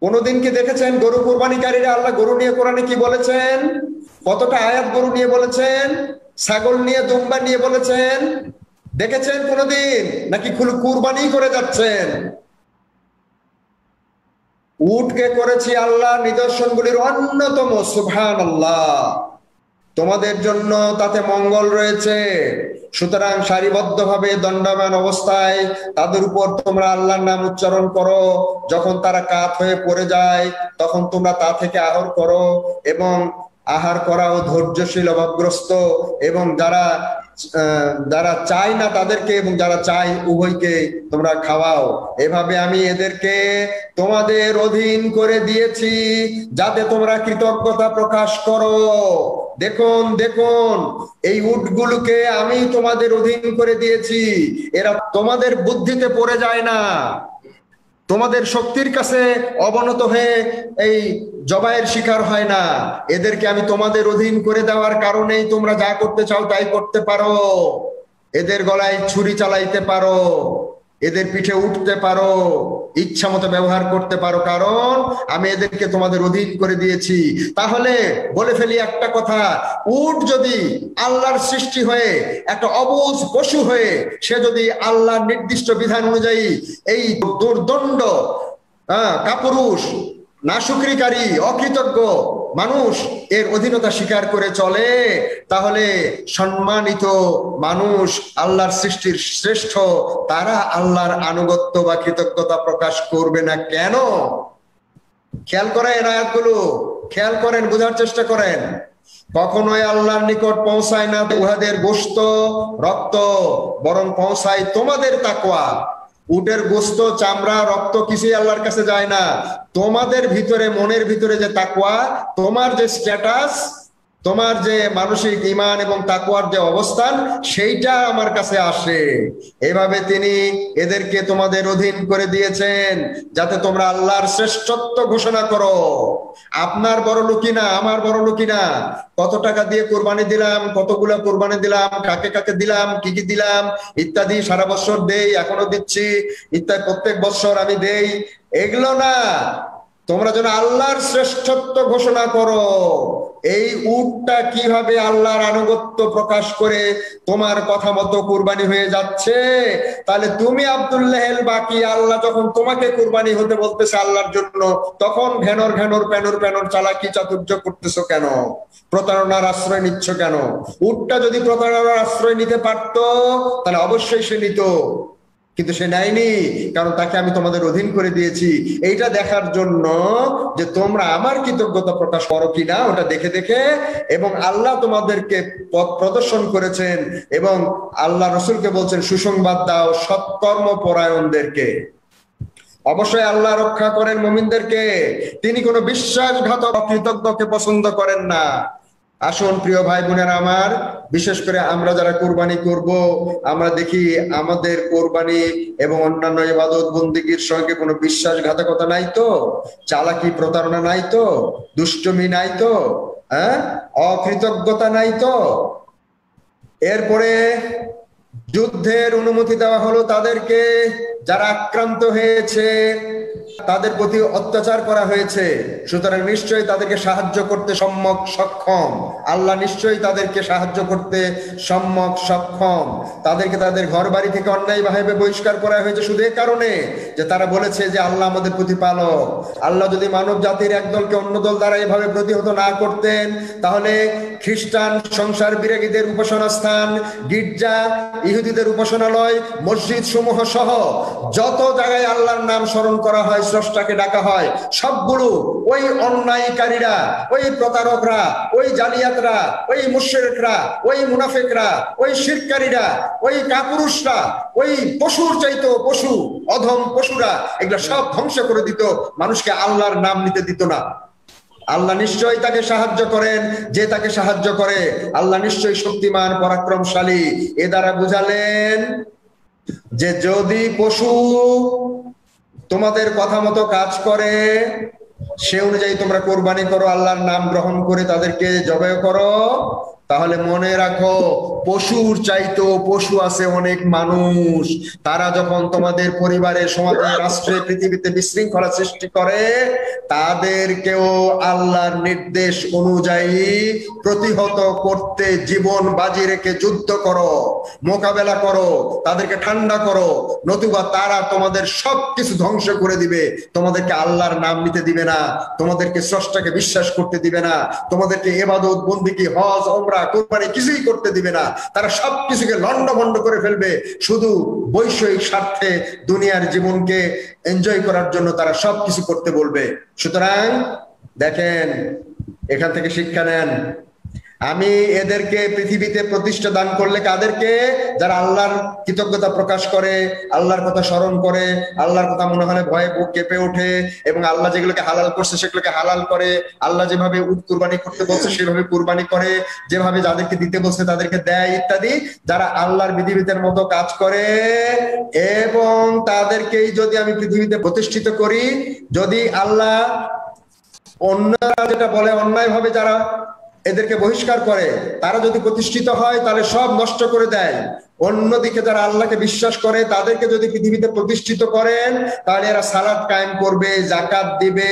C: কোনদিন কি দেখেছেন গরু কুরবানিকারীরা আল্লাহ গরু নিয়ে কোরআনে কি বলেছেন? কতটা আয়াত গরু নিয়ে বলেছেন, ছাগল নিয়ে, দুম্বা নিয়ে বলেছেন? দেখেছেন কোনদিন? নাকি কুরবানি করে যাচ্ছেন? উটকে করেছি আল্লাহ নিদর্শনগুলির অন্যতম। সুবহানাল্লাহ, তোমাদের জন্য তাতে মঙ্গল রয়েছে। সুতরাং সারিবদ্ধভাবে দণ্ডায়মান অবস্থায় তাদের উপর তোমরা আল্লাহর নাম উচ্চারণ করো, যখন তারা কাত হয়ে পড়ে যায় তখন তোমরা তা থেকে আহার করো, এবং আহার করাও ধৈর্যশীল, অভাবগ্রস্ত, এবং যারা যারা চায় না তাদেরকে এবং যারা চায় উভয়কে তোমরা খাওয়াও। এভাবে আমি এদেরকে তোমাদের অধীন করে দিয়েছি যাতে তোমরা কৃতজ্ঞতা প্রকাশ করো। দেখুন, দেখুন, এই উটগুলোকে আমি তোমাদের অধীন করে দিয়েছি, এরা তোমাদের বুদ্ধিতে পড়ে যায় না, তোমাদের শক্তির কাছে অবনত হয়ে এই জবাইয়ের শিকার হয় না। এদেরকে আমি তোমাদের অধীন করে দেওয়ার কারণেই তোমরা যা করতে চাও তাই করতে পারো। এদের গলায় ছুরি চালাইতে পারো, এদের পিঠে উঠতে পারো, ইচ্ছা মতো ব্যবহার করতে পারো, কারণ আমি এদেরকে তোমাদের অধীন করে দিয়েছি। তাহলে বলে ফেলি একটা কথা, উট যদি আল্লাহর সৃষ্টি হয়ে একটা অবুঝ পশু হয়ে সে যদি আল্লাহর নির্দিষ্ট বিধান অনুযায়ী এই দুর্দণ্ড কাপুরুষ, নাশুকরিকারী, অকৃতজ্ঞ মানুষ এর অধীনতা স্বীকার করে চলে, তাহলে সম্মানিত মানুষ, আল্লাহর সৃষ্টির শ্রেষ্ঠ, তারা আল্লাহর আনুগত্য বা কৃতজ্ঞতা প্রকাশ করবে না কেন? খেয়াল করেন আয়াতগুলো, খেয়াল করেন, বোঝার চেষ্টা করেন। কখনোই আল্লাহর নিকট পৌঁছায় না উহাদের গোশত, রক্ত, বরং পৌঁছায় তোমাদের তাকওয়া। উটের গোশত, চামড়া, রক্ত কিছুই আল্লাহর কাছে যায় না। তোমাদের ভিতরে, মনের ভিতরে যে তাকওয়া, তোমার যে স্ট্যাটাস, তোমার যে মানসিক ঈমান এবং তাকওয়ার যে অবস্থান সেইটা আমার কাছে আসে। এভাবে তিনি এদেরকে তোমাদের অধীন করে দিয়েছেন যাতে তোমরা আল্লাহর শ্রেষ্ঠত্ব ঘোষণা করো। আপনার বড়লোকি না, আমার বড়লোকি না, কত টাকা দিয়ে কোরবানি দিলাম, কতগুলা কোরবানি দিলাম, কাকে কাকে দিলাম, কি কি দিলাম ইত্যাদি, সারা বছর দেই, এখনো দিচ্ছি ইত্যাদি, প্রত্যেক বছর আমি দেই, এগুলো না। তোমরা যেন আল্লাহর শ্রেষ্ঠত্ব ঘোষণা করো। এই উটটা কিভাবে আল্লাহর আনুগত্য প্রকাশ করে তোমার কথা মতো কুরবানি হয়ে যাচ্ছে, তাহলে তুমি আব্দুল্লাহ বাকি আল্লাহ যখন তোমাকে কুরবানি হতে বলতেছে আল্লাহর জন্য, তখন ঘ্যানর ঘ্যানর প্যানর প্যানর চালাকি চাতুর্য করতেছো কেন? প্রতারণার আশ্রয় নিচ্ছ কেন? উটটা যদি প্রতারণার আশ্রয় নিতে পারতো তাহলে অবশ্যই সে নিত, কিন্তু সে নেয়নি, কারণ তাকে আমি তোমাদের অধীন করে দিয়েছি। এইটা দেখার জন্য যে তোমরা আমার কৃতজ্ঞতা প্রকাশ করো কিনা ওটা দেখে দেখে, এবং আল্লাহ তোমাদেরকে পথ প্রদর্শন করেছেন, এবং আল্লাহ রসুলকে বলছেন সুসংবাদ দাও সৎকর্ম পরায়ণদেরকে। অবশ্যই আল্লাহ রক্ষা করেন মুমিনদেরকে, তিনি কোনো বিশ্বাসঘাতক অকৃতজ্ঞকে পছন্দ করেন না। আসুন প্রিয় ভাই বোনেরা আমার, বিশেষ করে আমরা যারা কোরবানি করব, আমরা দেখি আমাদের কোরবানি এবং অন্যান্য ইবাদত বন্দেগীর সঙ্গে কোনো বিশ্বাসঘাতকতা নাই তো, চালাকি প্রতারণা নাই তো, দুষ্টমি নাই তো, হ্যাঁ, অকৃতজ্ঞতা নাই তো। এরপরে যুদ্ধের অনুমতি দেওয়া হলো তাদেরকে যারা আক্রান্ত হয়েছে, তাদের প্রতি অত্যাচার করা হয়েছে, সুতরাং নিশ্চয়ই তাদেরকে সাহায্য করতে সম্যক সক্ষম আল্লাহ, নিশ্চয়ই তাদেরকে সাহায্য করতে সম্যক সক্ষম। তাদেরকে তাদের ঘর বাড়ি থেকে অন্যায়ভাবে বহিষ্কার করা হয়েছে শুধু এই কারণে যে তারা বলেছে যে আল্লাহ আমাদের প্রতিপালক। আল্লাহ যদি মানব জাতির একদলকে অন্য দল দ্বারা এভাবে প্রতিহত না করতেন, তাহলে খ্রিস্টান সংসার বিরাগীদের উপাসনা স্থান, গির্জা, ইহুদিদের উপাসনালয়, মসজিদ সমূহ সহ যত জায়গায় আল্লাহর নাম স্মরণ করা হয়, স্রষ্টাকে ডাকা হয়, সবগুলো ওই অন্যায়কারীরা, ওই প্রতারকরা, ওই জালিয়াতরা, ওই মুশরিকরা, ওই মুনাফিকরা, ওই শিরকারীরা, ওই কাপুরুষরা, ওই পশুর চাইতো পশু, অধম পশুরা, এগুলা সব ধ্বংস করে দিত, মানুষকে আল্লাহর নাম নিতে দিত না। আল্লাহ নিশ্চয়ই তাকে সাহায্য করেন যে তাকে সাহায্য করে, আল্লাহ নিশ্চয়ই শক্তিমান পরাক্রমশালী। এ দ্বারা বুঝালেন যে যদি পশু তোমাদের কথা মতো কাজ করে, সে অনুযায়ী তোমরা কোরবানি করো, আল্লাহর নাম গ্রহণ করে তাদেরকে জবাই করো, তাহলে মনে রাখো পশুর চাইতো পশু আছে অনেক মানুষ। তারা যখন তোমাদের পরিবারে, সমাজে, রাষ্ট্রে, পৃথিবীতে বিশৃঙ্খলা সৃষ্টি করে, তাদেরকেও আল্লাহর নির্দেশ অনুযায়ী প্রতিহত করতে জীবন বাজি রেখে যুদ্ধ করো, মোকাবেলা করো, তাদেরকে ঠান্ডা করো, নতুবা তারা তোমাদের সবকিছু ধ্বংস করে দিবে। তোমাদেরকে আল্লাহর নাম নিতে দিবে না, তোমাদেরকে স্রষ্টাকে বিশ্বাস করতে দিবে না, তোমাদেরকে ইবাদত বন্দেগী, হজ, উমরা, কোরবানি কিছুই করতে দিবে না। তারা সবকিছুকে লন্ডভন্ড করে ফেলবে, শুধু বৈষয়িক স্বার্থে দুনিয়ার জীবনকে এনজয় করার জন্য তারা সবকিছু করতে বলবে। সুতরাং দেখেন, এখান থেকে শিক্ষা নেন। আমি এদেরকে পৃথিবীতে প্রতিষ্ঠা দান করলে কাদেরকে? যারা আল্লাহর কৃতজ্ঞতা প্রকাশ করে, আল্লাহর কথা স্মরণ করে, আল্লাহর কথা মনে হলে ভয়ে বুক কেঁপে ওঠে, এবং আল্লাহ যেগুলোকে হালাল করছে সেগুলোকে হালাল করে, আল্লাহ যেভাবে উট কুরবানি করতে বলছে সেভাবে কুরবানি করে, যেভাবে যাদেরকে দিতে বলছে তাদেরকে দেয় ইত্যাদি। যারা আল্লাহর বিধিবিধানের মতো কাজ করে, এবং তাদেরকেই যদি আমি পৃথিবীতে প্রতিষ্ঠিত করি, যদি আল্লাহ অন্যরা যেটা বলে অন্যায় ভাবে যারা এদেরকে বহিষ্কার করে, তারা যদি প্রতিষ্ঠিত হয় তাহলে সব নষ্ট করে দেয়। অন্যদিকে যারা আল্লাহকে বিশ্বাস করে তাদেরকে যদি পৃথিবীতে প্রতিষ্ঠিত করেন, তাহলে এরা সালাত কায়েম করবে, যাকাত দিবে,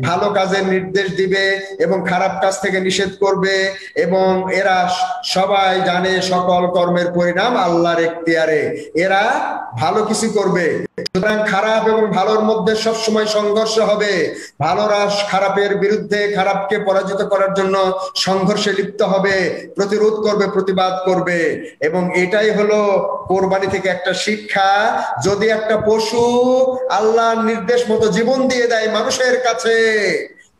C: ভালো কাজের নির্দেশ দিবে এবং খারাপ কাজ থেকে নিষেধ করবে, এবং এরা সবাই জানে সকল কর্মের পরিণাম আল্লাহর এখতিয়ারে, এরা ভালো কিছু করবে। সুতরাং খারাপ এবং ভালোর মধ্যে সবসময় সংঘর্ষ হবে। ভালোরা খারাপের বিরুদ্ধে, খারাপকে পরাজিত করার জন্য সংঘর্ষে লিপ্ত হবে, প্রতিরোধ করবে, প্রতিবাদ করবে। এবং এটাই হলো কোরবানি থেকে একটা শিক্ষা। যদি একটা পশু আল্লাহর নির্দেশ মতো জীবন দিয়ে দেয় মানুষের কাছে,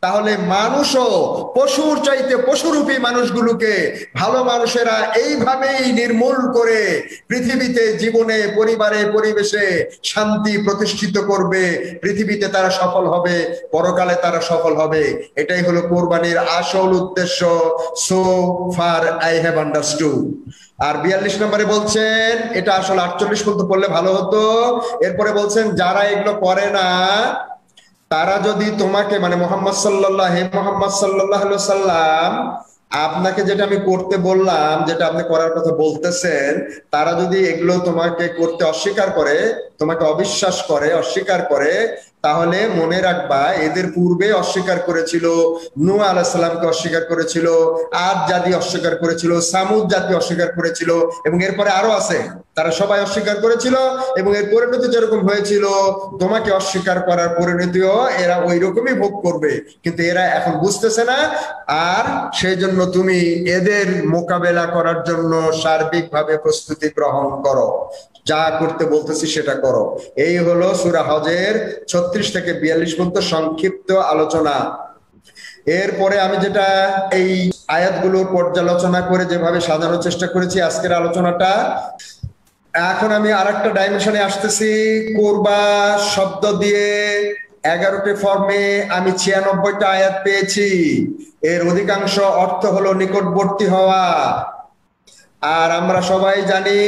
C: তাহলে মানুষও পশুর চাইতে পশুরূপী মানুষগুলোকে ভালো মানুষেরা এইভাবেই নির্মূল করে পৃথিবীতে জীবনে পরিবারে পরিবেশে শান্তি প্রতিষ্ঠিত করবে, পৃথিবীতে তারা সফল হবে, পরকালে তারা সফল হবে। এটাই হলো কোরবানির আসল উদ্দেশ্য। So far I have understood. আর 42 নম্বরে বলছেন, এটা আসলে 48 পর্যন্ত পড়লে ভালো হতো। এরপরে বলছেন যারা এগুলো করে না তারা যদি তোমাকে মানে মোহাম্মদ সাল্লাল্লাহু আলাইহি সাল্লাম আপনাকে যেটা আমি করতে বললাম, যেটা আপনি করার কথা বলতেছেন, তারা যদি এগুলো তোমাকে করতে অস্বীকার করে, তোমাকে অবিশ্বাস করে, অস্বীকার করে, তাহলে মনে রাখবা এদের পূর্বে অস্বীকার করেছিল, নূহ আলাইহিস সালামকে অস্বীকার করেছিল, আদ জাতি অস্বীকার করেছিল, সামুদ জাতি অস্বীকার করেছিল, এবং এরপরে আরো আছে, তারা সবাই অস্বীকার করেছিল। এবং এর পরিণতি যেরকম হয়েছিল, তোমাকে অস্বীকার করার পরিণতিও এরা ওই রকমই ভোগ করবে, কিন্তু এরা এখন বুঝতেছে না। আর সেই জন্য তুমি এদের মোকাবেলা করার জন্য সার্বিকভাবে প্রস্তুতি গ্রহণ করো, যা করতে বলতেছি সেটা করো। এই হলো সূরা হজের 36 থেকে 42 পর্যন্ত সংক্ষিপ্ত আলোচনা। এরপরে আমি যেটা এই আয়াতগুলোর পর্যালোচনা করে যেভাবে সাজানোর চেষ্টা করেছি আজকের আলোচনাটা, এখন আমি আরেকটা ডাইমেনশনে আসতেছি। কোরবা শব্দ দিয়ে 11টি ফর্মে আমি 96টা আয়াত পেয়েছি। এর অধিকাংশ অর্থ হলো নিকটবর্তী হওয়া। আর আমরা সবাই জানি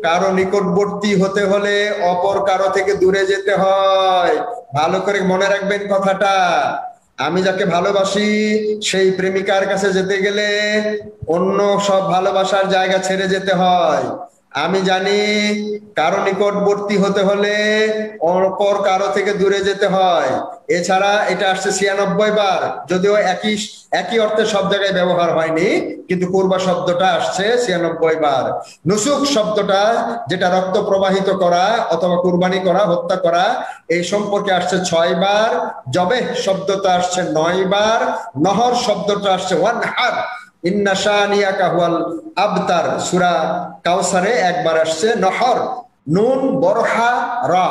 C: কারো নিকটবর্তী হতে হলে অপর কারো থেকে দূরে যেতে হয়। ভালো করে মনে রাখবেন কথাটা। আমি যাকে ভালোবাসি সেই প্রেমিকার কাছে যেতে গেলে অন্য সব ভালোবাসার জায়গা ছেড়ে যেতে হয়। আমি জানি কারো নিকটবর্তী হতে হলে অপর কারো থেকে দূরে যেতে হয়। এছাড়া এটা আসছে 96 বার, যদিও একই একই অর্থে সব জায়গায় ব্যবহার হয়নি, কিন্তু কুরবা শব্দটা আসছে 96 বার। নুসুক শব্দটা, যেটা রক্ত প্রবাহিত করা অথবা কুরবানি করা, হত্যা করা, এই সম্পর্কে আসছে 6 বার। জবেহ শব্দটা আসছে 9 বার। নহর শব্দটা আসছে ওয়ানহার, ইন্না শানিয়াকা হুয়াল আবতার, সূরা কাউসারে একবার আসছে নহর। নুন বড় হা রা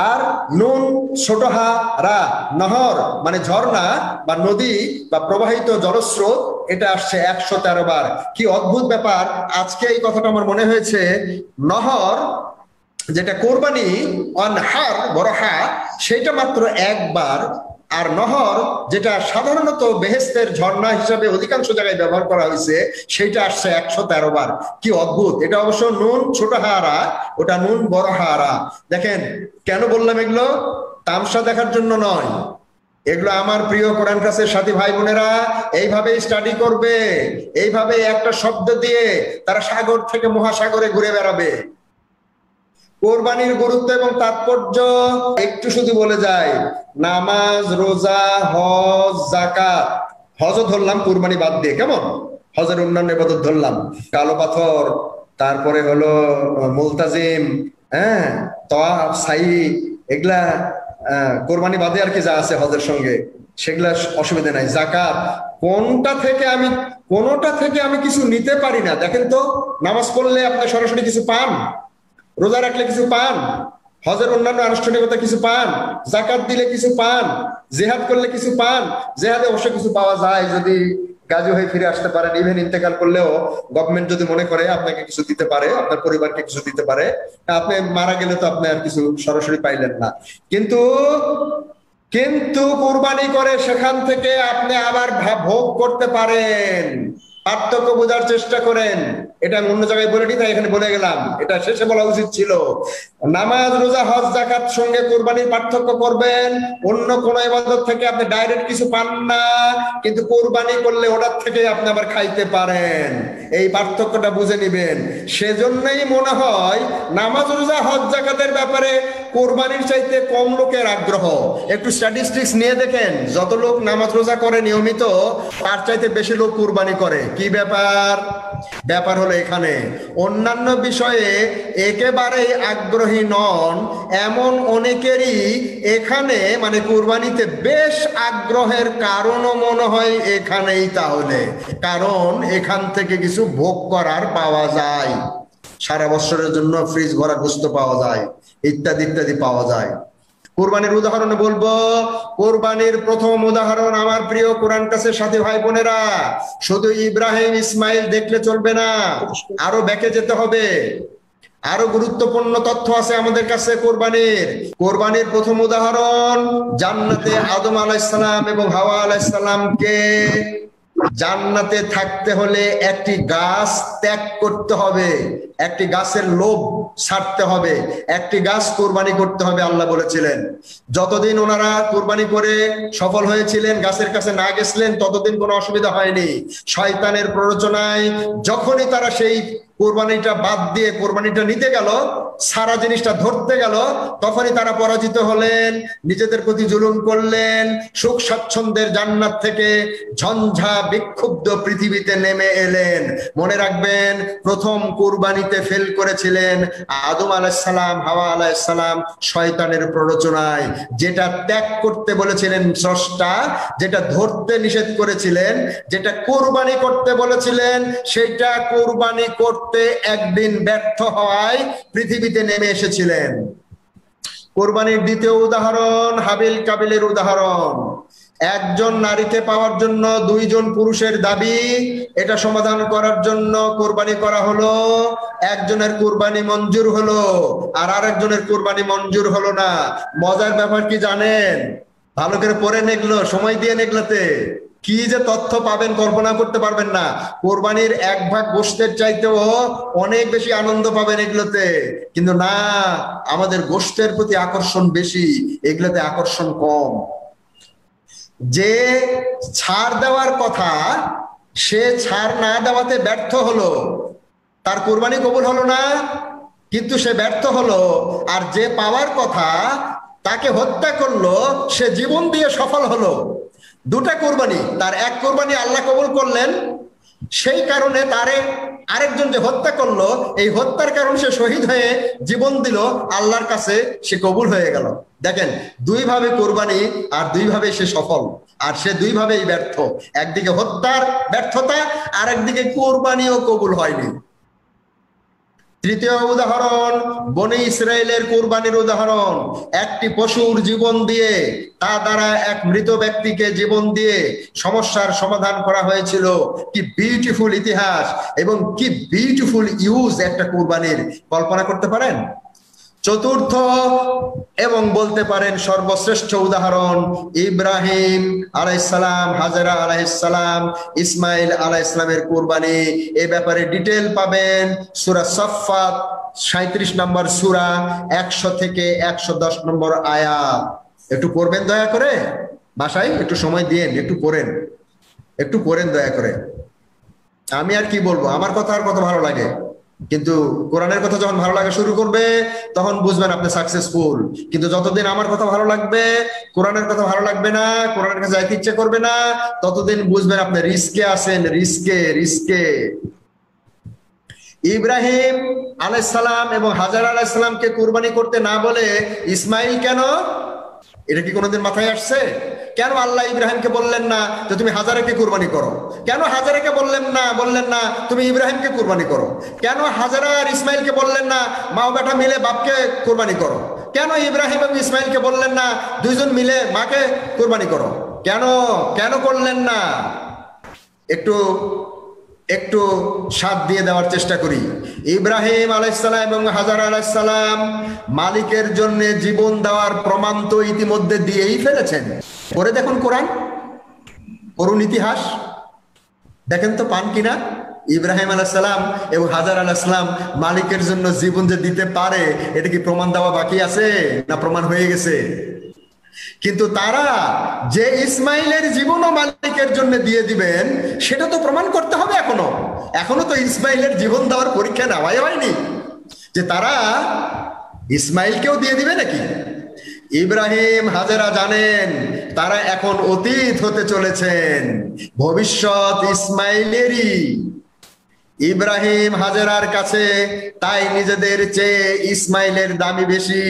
C: আর নুন ছোট হা রা, নহর মানে ঝর্ণা বা নদী বা প্রবাহিত জলস্রোত, এটা আসছে 113 বার। কি অদ্ভুত ব্যাপার! আজকে এই কথাটা আমার মনে হয়েছে, নহর যেটা কোরবানি, অনহার বড় হা, সেটা মাত্র একবার। আর নহর যেটা সাধারণত বেহেস্তের ঝর্ণা হিসাবে অধিকাংশ জায়গায় ব্যবহার করা হয়েছে, সেটা আসছে 113 বার। কি অদ্ভুত! এটা অবশ্য নুন ছোট হারা, ওটা নুন বড় হারা। দেখেন কেন বললাম এগুলো? তামসা দেখার জন্য নয়, এগুলো আমার প্রিয় কোরআন ক্লাসের সাথী ভাই বোনেরা এইভাবে স্টাডি করবে। এইভাবে একটা শব্দ দিয়ে তারা সাগর থেকে মহাসাগরে ঘুরে বেড়াবে। কোরবানির গুরুত্ব এবং তাৎপর্য একটু শুধু বলে যায়, নামাজ, রোজা, হজ, যাকাত। হজও ধরলাম কোরবানি বাদ দিয়ে, কেমন? হজের অন্যান্য ইবাদত ধরলাম, কালো পাথর, তারপরে হলো মুলতাজিম, হ্যাঁ, তাওয়াফ, সাই, এগুলা কোরবানি বাদে আর কি যা আছে হজের সঙ্গে, সেগুলা অসুবিধা নাই। যাকাত, কোনটা থেকে আমি কিছু নিতে পারি না। দেখেন তো, নামাজ পড়লে আপনি সরাসরি কিছু পান, রোজা রাখলে কিছু পান, হজের অন্যান্য আনুষ্ঠানিকতা কিছু পান, যাকাত দিলে কিছু পান, জিহাদ করলে কিছু পান। জিহাদে অবশ্য কিছু পাওয়া যায় যদি গাজী হয়ে ফিরে আসতে পারেন। ইভেন ইন্তেকাল করলেও গভর্নমেন্ট যদি মনে করে আপনাকে কিছু দিতে পারে, আপনার পরিবারকে কিছু দিতে পারে। আপনি মারা গেলে তো আপনি আর কিছু সরাসরি পাইলেন না। কিন্তু কিন্তু কুরবানি করে সেখান থেকে আপনি আবার ভোগ করতে পারেন। পার্থক্য বোঝার চেষ্টা করেন। এটা আমি অন্য জায়গায় বলে নি, তাই এখানে বলে গেলাম, এটা শেষে বলা উচিত ছিল। নামাজ, রোজা, হজ, যাকাত সঙ্গে কোরবানির পার্থক্য করবেন। অন্য কোন ইবাদত থেকে আপনি ডাইরেক্ট কিছু পান না, কিন্তু কোরবানি করলে ওটার থেকে আপনি আবার খাইতে পারেন। এই পার্থক্যটা বুঝে নিবেন। সেজন্যই মনে হয় নামাজ, রোজা, হজ, যাকাতের ব্যাপারে কোরবানির চাইতে কম লোকের আগ্রহ। একটু স্ট্যাটিস্টিক্স নিয়ে দেখেন, যত লোক নামাজ রোজা করে নিয়মিত, তার চাইতে বেশি লোক কোরবানি করে। কি ব্যাপার? ব্যাপার হলো এখানে অন্যান্য বিষয়ে একেবারেই আগ্রহী নন এমন অনেকেরই এখানে মানে কুরবানিতে বেশ আগ্রহের কারণও মনে হয় এখানেই। তাহলে কারণ এখান থেকে কিছু ভোগ করার পাওয়া যায়, সারা বছরের জন্য ফ্রিজ ভরা গোস্ত পাওয়া যায়, ইত্যাদি ইত্যাদি পাওয়া যায়।
B: কোরবানির উদাহরণ বলবো। কোরবানির প্রথম উদাহরণ আমার প্রিয় কোরআন কাছের সাথী ভাই বোনেরা, শুধু ইব্রাহিম ইসমাইল দেখলে চলবে না, আরো ব্যাকে যেতে হবে। আরো গুরুত্বপূর্ণ তথ্য আছে আমাদের কাছে কোরবানির। কোরবানির প্রথম উদাহরণ জান্নাতে আদম আলাইহিস সালাম এবং হাওয়া আলাইহিস সালামকে জান্নাতে থাকতে হলে একটি গাছ ত্যাগ করতে হবে, একটি গাছের লোভ ছাড়তে হবে, একটি গাছ কোরবানি করতে হবে। আল্লাহ বলেছিলেন যতদিন ওনারা কোরবানি করে সফল হয়েছিলেন, গাছের কাছে না গেছিলেন, ততদিন কোনো অসুবিধা হয়নি। শয়তানের প্ররোচনায় যখনই তারা সেই কোরবানিটা বাদ দিয়ে কোরবানিটা নিতে গেল, সারা জিনিসটা ধরতে গেল, তখনই তারা পরাজিত হলেন, নিজেদের প্রতি জুলুম করলেন, সুখ স্বাচ্ছন্দ্যের জান্নাত থেকে ঝঞ্ঝা বিক্ষুব্ধ পৃথিবীতে নেমে এলেন। মনে রাখবেন, প্রথম কোরবানিতে ফেল করেছিলেন আদম আলাইহিস সালাম, হাওয়া আলাইহিস সালাম শয়তানের প্ররোচনায়। যেটা ত্যাগ করতে বলেছিলেন স্রষ্টা, যেটা ধরতে নিষেধ করেছিলেন, যেটা কোরবানি করতে বলেছিলেন, সেটা কোরবানি করতে একদিন ব্যর্থ হওয়ায় পৃথিবীতে নেমে এসেছিলেন। কোরবানির দ্বিতীয় উদাহরণ হাবিল কাবিলের উদাহরণ। একজন নারীকে পাওয়ার জন্য দুইজন পুরুষের দাবি, এটা সমাধান করার জন্য কোরবানি করা হলো। একজনের কোরবানি মঞ্জুর হলো আর আরেকজনের কোরবানি মঞ্জুর হলো না। মজার ব্যাপার কি জানেন? ভালো করে পড়ে নেগলো, সময় দিয়ে নেগলাতে কি যে তথ্য পাবেন কল্পনা করতে পারবেন না। কোরবানির এক ভাগ গোশতের চাইতেও অনেক বেশি আনন্দ পাবেন এগুলোতে, কিন্তু না, আমাদের গোশতের প্রতি আকর্ষণ বেশি, এগুলোতে আকর্ষণ কম। যে ছাড় দেওয়ার কথা সে ছাড় না দেওয়াতে ব্যর্থ হলো, তার কোরবানি কবুল হলো না, কিন্তু সে ব্যর্থ হলো। আর যে পাওয়ার কথা তাকে হত্যা করলো, সে জীবন দিয়ে সফল হলো। দুটা কোরবানি, তার এক কোরবানি আল্লাহ কবুল করলেন, সেই কারণে তারে আরেকজন যে হত্যা করলো, এই হত্যার কারণে সে শহীদ হয়ে জীবন দিল, আল্লাহর কাছে সে কবুল হয়ে গেল। দেখেন, দুই ভাবে কোরবানি আর দুই ভাবে সে সফল, আর সে দুই ভাবেই ব্যর্থ। একদিকে হত্যার ব্যর্থতা, আর একদিকে কোরবানিও কবুল হয়নি। তৃতীয় উদাহরণ বনি ইসরায়েলের কোরবানির উদাহরণ। একটি পশুর জীবন দিয়ে, তা দ্বারা এক মৃত ব্যক্তিকে জীবন দিয়ে সমস্যার সমাধান করা হয়েছিল। কি বিউটিফুল ইতিহাস এবং কি বিউটিফুল ইউজ একটা কোরবানির, কল্পনা করতে পারেন? চতুর্থ এবং বলতে পারেন সর্বশ্রেষ্ঠ উদাহরণ ইব্রাহিম আলাইহিস সালাম, হাজেরা আলাইহিস সালাম, ইসমাইল আলাইহিস সালামের কোরবানি। এ ব্যাপারে ডিটেল পাবেন সূরা সাফফাত 37 নম্বর সূরা, 100 থেকে 110 নম্বর আয়াত। একটু পড়বেন দয়া করে, বাসায় একটু সময় দিয়েন, একটু পড়েন দয়া করে। আমি আর কি বলবো, আমার কথা আর কত ভালো লাগে, কিন্তু কোরআনের কথা যখন ভালো লাগা শুরু করবে তখন বুঝবেন আপনি সাকসেসফুল। কিন্তু যতদিন আমার কথা ভালো লাগবে, কোরআনের কথা ভালো লাগবে না, কোরআনের কাছে যাইতে ইচ্ছে করবে না, ততদিন বুঝবেন আপনি রিস্কে আছেন, রিস্কে। ইব্রাহিম আলাইহিস সালাম এবং হাজার আলাইহিস সালামকে কুরবানি করতে না বলে ইসমাইল কেন? এটা কি কোনোদিন মাথায় আসছে? কেন আল্লাহ ইব্রাহিমকে বললেন না যে তুমি হাজারাকে কুরবানি করো? কেন হাজারাকে বললেন না তুমি ইব্রাহিমকে কুরবানি করো? কেন হাজারা আর ইসমাইলকে বললেন না মা ও বেটা মিলে বাপকে কুরবানি করো? কেন ইব্রাহিম এবং ইসমাইলকে বললেন না দুইজন মিলে মাকে কুরবানি করো? কেন করলেন না? একটু সাথ দিয়ে দেওয়ার চেষ্টা করি। ইব্রাহিম আলাইহিস সালাম এবং হাজারা আলাইহিস সালাম মালিকের জন্য জীবন দেওয়ার প্রমাণ তো ইতিমধ্যে দিয়েই ফেলেছেন। পরে দেখুন কোরআন, করুন ইতিহাস, দেখেন তো পান কিনা। ইব্রাহিম আলাইহিস সালাম এবং হাজার আলাইহিস সালাম মালিকের জন্য জীবন যে দিতে পারে, এটা কি প্রমাণ দেওয়া বাকি আছে না প্রমাণ হয়ে গেছে? কিন্তু তারা যে ইসমাইলের জীবনও মালিকের জন্য দিয়ে দিবেন, সেটা তো প্রমাণ করতে হবে। এখনো তো ইসমাইলের জীবন দেওয়ার পরীক্ষা নেওয়াই হয়নি যে তারা ইসমাইলকেও দিয়ে দিবে নাকি। ইব্রাহিম হাজেরা জানেন তারা এখন অতীত হতে চলেছেন, ভবিষ্যৎ ইসমাইলেরই। ইব্রাহিম হাজেরার কাছে তাই নিজেদের চেয়ে ইসমাইলের দামি বেশি,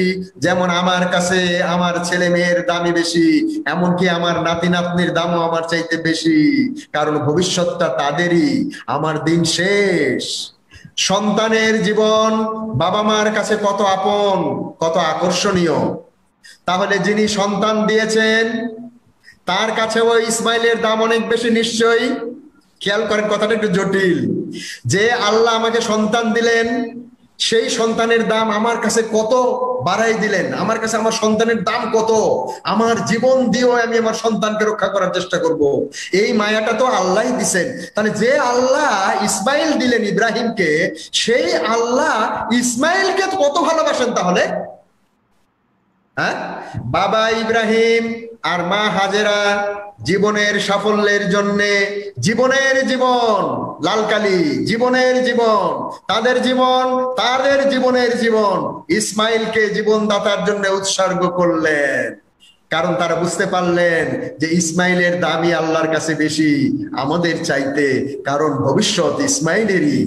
B: যেমন আমার কাছে আমার ছেলে মেয়ের দামি বেশি, এমনকি আমার নাতি নাতনির দামও আমার চাইতে বেশি, কারণ ভবিষ্যৎটা তাদেরই, আমার দিন শেষ। সন্তানের জীবন বাবা মার কাছে কত আপন, কত আকর্ষণীয়। তাহলে যিনি সন্তান দিয়েছেন তার কাছেও ইসমাইলের দাম অনেক বেশি নিশ্চয়ই। খেয়াল করেন, কথাটা একটু জটিল। যে আল্লাহ আমাকে সন্তান দিলেন, সেই সন্তানের দাম আমার কাছে কত বাড়াই দিলেন। আমার কাছে আমার সন্তানের দাম কত, আমার জীবন দিয়েও আমি আমার সন্তানকে রক্ষা করার চেষ্টা করব। এই মায়াটা তো আল্লাহ দিছেন। তাহলে যে আল্লাহ ইসমাইল দিলেন ইব্রাহিমকে, সেই আল্লাহ ইসমাইলকে কত ভালোবাসেন তাহলে। হ্যাঁ, বাবা ইব্রাহিম আর মা হাজেরা জীবনের সাফল্যের জন্য জীবনের জীবন, লালকালি জীবনের জীবন, তাদের জীবন, তাদের জীবনের জীবন ইসমাইলকে জীবনদাতার জন্য উৎসর্গ করলেন। কারণ তারা বুঝতে পারলেন যে ইসমাইলের দামই আল্লাহর কাছে বেশি আমাদের চাইতে, কারণ ভবিষ্যৎ ইসমাইলেরই।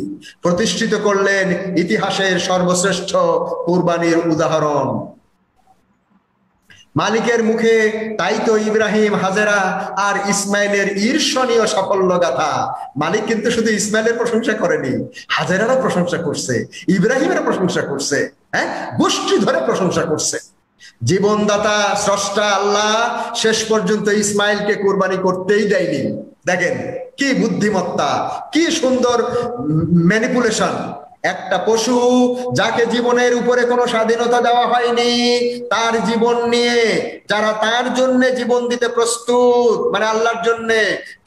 B: প্রতিষ্ঠিত করলেন ইতিহাসের সর্বশ্রেষ্ঠ কুরবানির উদাহরণ মালিকের মুখে। তাই তো ইব্রাহিম, হাজেরা আর ইসমাইলের ঈর্ষণীয় সাফল্য গাথা। মালিক কিন্তু শুধু ইসমাইলের প্রশংসা করেনি, হাজেরারও প্রশংসা করছে, ইব্রাহিমের প্রশংসা করছে, হ্যাঁ, গোষ্ঠী ধরে প্রশংসা করছে। জীবনদাতা স্রষ্টা আল্লাহ শেষ পর্যন্ত ইসমাইলকে কুরবানি করতেই দেয়নি। দেখেন কি বুদ্ধিমত্তা, কি সুন্দর ম্যানিপুলেশন। একটা পশু যাকে জীবনের উপরে কোনো স্বাধীনতা দেওয়া হয়নি, তার জীবন নিয়ে যারা তার জন্য জীবন দিতে প্রস্তুত, মানে আল্লাহর জন্য,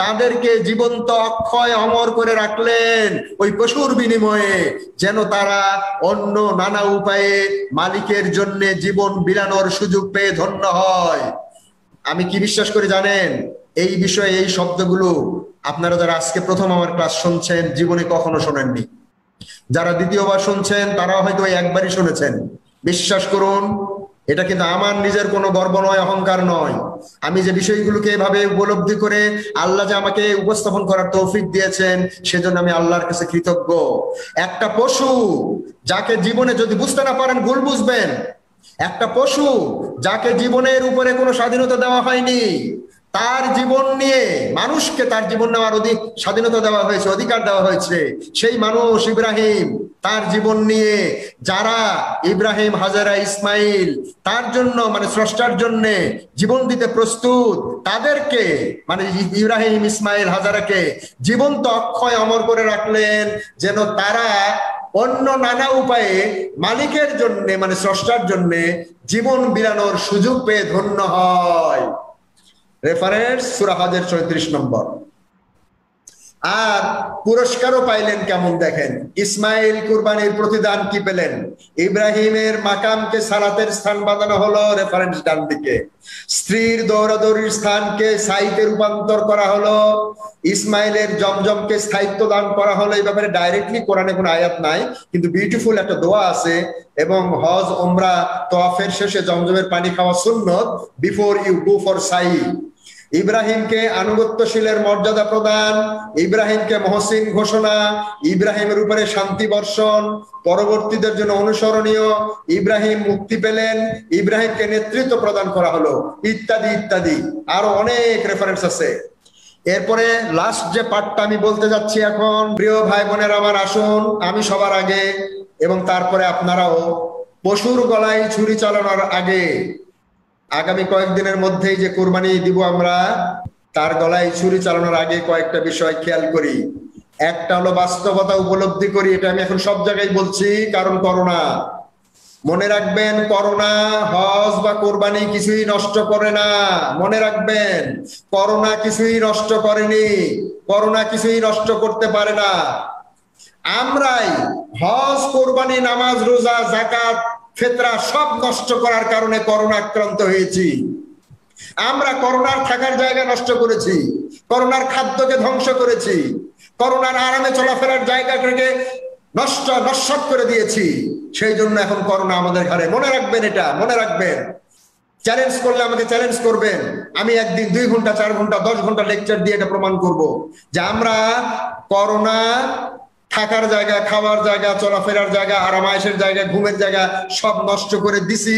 B: তাদেরকে জীবন্ত অক্ষয় অমর করে রাখলেন ওই পশুর বিনিময়ে, যেন তারা অন্য নানা উপায়ে মালিকের জন্য জীবন বিলানোর সুযোগ পেয়ে ধন্য হয়। আমি কি বিশ্বাস করি জানেন? এই বিষয়ে এই শব্দগুলো আপনারা যারা আজকে প্রথম আমার ক্লাস শুনছেন, জীবনে কখনো শোনেননি। যারা দ্বিতীয়বার শুনছেন তারাও হয়তো একবারই শুনেছেন। বিশ্বাস করুন, এটা কিন্তু আমার নিজের কোনো গর্ব নয়, অহংকার নয়। আমি যে বিষয়গুলোকে এভাবে উপলব্ধি করে আল্লাহ যে আমাকে উপস্থাপন করার তৌফিক দিয়েছেন, সেজন্য আমি আল্লাহর কাছে কৃতজ্ঞ। একটা পশু যাকে জীবনে, যদি বুঝতে না পারেন ভুল বুঝবেন, একটা পশু যাকে জীবনের উপরে কোনো স্বাধীনতা দেওয়া হয়নি, তার জীবন নিয়ে মানুষকে তার জীবন নেওয়ার স্বাধীনতা দেওয়া হয়েছে, অধিকার দেওয়া হয়েছে। সেই মানুষ ইব্রাহিম, তার জীবন নিয়ে যারা ইব্রাহিম, হাজেরা, ইসমাইল তার জন্য, মানে স্রষ্টার জন্য জীবন দিতে প্রস্তুত, তাদেরকে মানে ইব্রাহিম, ইসমাইল, হাজেরাকে জীবন্ত অক্ষয় অমর করে রাখলেন, যেন তারা অন্য নানা উপায়ে মালিকের জন্য, মানে স্রষ্টার জন্য জীবন বিলানোর সুযোগ পেয়ে ধন্য হয়। রেফারেন্স সূরা হজের 34 নম্বর। আর পুরস্কারও পাইলেন কেমন দেখেন। ইসমাইল কুরবানির প্রতিদান কি পেলেন? ইব্রাহিমের মাকামকে সালাতের স্থান বানানো হলো, রেফারেন্স ডান দিকে। স্ত্রীর দৌড়াদৌড়ির স্থানকে সাইতে রূপান্তর করা হলো। ইসমাইলের জমজমকে স্থায়িত্ব দান করা হলো। এই ব্যাপারে ডাইরেক্টলি কোরআনে কোনো আয়াত নাই, কিন্তু বিউটিফুল একটা দোয়া আছে। এবং হজ, উমরা, তওয়াফের শেষে জমজমের পানি খাওয়া সুন্নত বিফোর ইউ গো ফর সাই। ইব্রাহিমকে আনুগত্যশীলের মর্যাদা প্রদান, ইব্রাহিমকে মহসিন ঘোষণা, ইব্রাহিমের উপরে শান্তি বর্ষণ, পরবর্তীদের জন্য অনুসরণীয়, ইব্রাহিম মুক্তি পেলেন, ইব্রাহিমকে নেতৃত্ব প্রদান করা হলো, ইত্যাদি ইত্যাদি। আরো অনেক রেফারেন্স আছে। এরপরে লাস্ট যে পার্টটা আমি বলতে যাচ্ছি এখন, প্রিয় ভাই বোনেরা আমার, আসুন আমি সবার আগে এবং তারপরে আপনারাও পশুর গলায় ছুরি চালানোর আগে, আগামী কয়েকদিনের মধ্যেই যে কুরবানি দিব আমরা, তার গলায় ছুরি চালানোর আগে কয়েকটা বিষয় খেয়াল করি। একটা হলো বাস্তবতা উপলব্ধি করি, এটা আমি এখন সব জায়গায় বলছি, কারণ করোনা। মনে রাখবেন, করোনা হজ বা কোরবানি কিছুই নষ্ট করে না। মনে রাখবেন, করোনা কিছুই নষ্ট করেনি, করোনা কিছুই নষ্ট করতে পারে না। আমরাই হজ, কোরবানি, নামাজ, রোজা, যাকাত, ফিতরা সব নষ্ট করার কারণে করোনা আক্রান্ত হয়েছি। আমরা করোনার থাকার জায়গা নষ্ট করেছি, করোনার খাদ্যকে ধ্বংস করেছি, করোনার আরামে চলাফেরার জায়গাটাকে নস্বাত করে দিয়েছি। সেই জন্য এখন করোনা আমাদের ঘরে। মনে রাখবেন, এটা মনে রাখবেন। চ্যালেঞ্জ করলে আমাকে চ্যালেঞ্জ করবেন, আমি একদিন 2 ঘন্টা, 4 ঘন্টা, 10 ঘন্টা লেকচার দিয়ে এটা প্রমাণ করব যে আমরা করোনা থাকার জায়গা, খাওয়ার জায়গা, চলাফেরার জায়গা, আরামায়েশের জায়গা, ঘুমের জায়গা সব নষ্ট করে দিছি।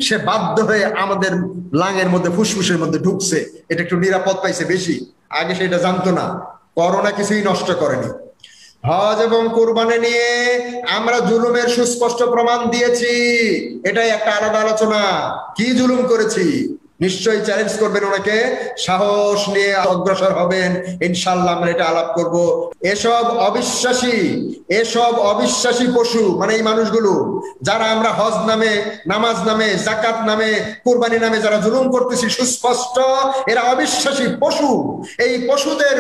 B: সে বাধ্য হয়ে আমাদের লাঙের মধ্যে, ফুসফুসের মধ্যে ঢুকছে। এটা একটু নিরাপদ পাইছে বেশি, আগে সেটা জানতো না। করোনা কিছুই নষ্ট করেনি। হজ এবং কুরবানি নিয়ে আমরা জুলুমের সুস্পষ্ট প্রমাণ দিয়েছি, এটাই একটা আলাদা আলোচনা। কি জুলুম করেছি নিশ্চয়ই চ্যালেঞ্জ করবেন ওনাকে, সাহস নিয়ে অগ্রসর হবেন, ইনশাআল্লাহ আমরা এটা আলাপ করব। এসব অবিশ্বাসী পশু মানে এই মানুষগুলো যারা আমরা হজ নামে, নামাজ নামে, জাকাত নামে, কুরবানি নামে যারা জুলুম করতেছি, সুস্পষ্ট এরা অবিশ্বাসী পশু। এই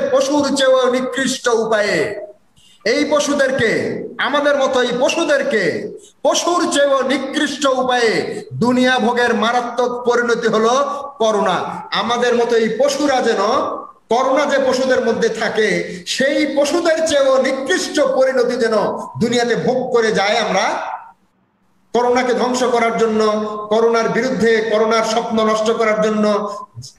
B: পশুর চেয়েও নিকৃষ্ট উপায়ে এই পশুদেরকে, আমাদের মতো এই পশুদেরকে পশুর চেয়েও নিকৃষ্ট উপায়ে দুনিয়া ভোগের মারাত্মক পরিণতি হলো করোনা। আমাদের মতো এই পশুরা যেন, করোনা যে পশুদের মধ্যে থাকে সেই পশুদের চেয়েও নিকৃষ্ট পরিণতি যেন দুনিয়াতে ভোগ করে যায় আমরা, করোনাকে ধ্বংস করার জন্য, করোনার বিরুদ্ধে, করোনার স্বপ্ন নষ্ট করার জন্য,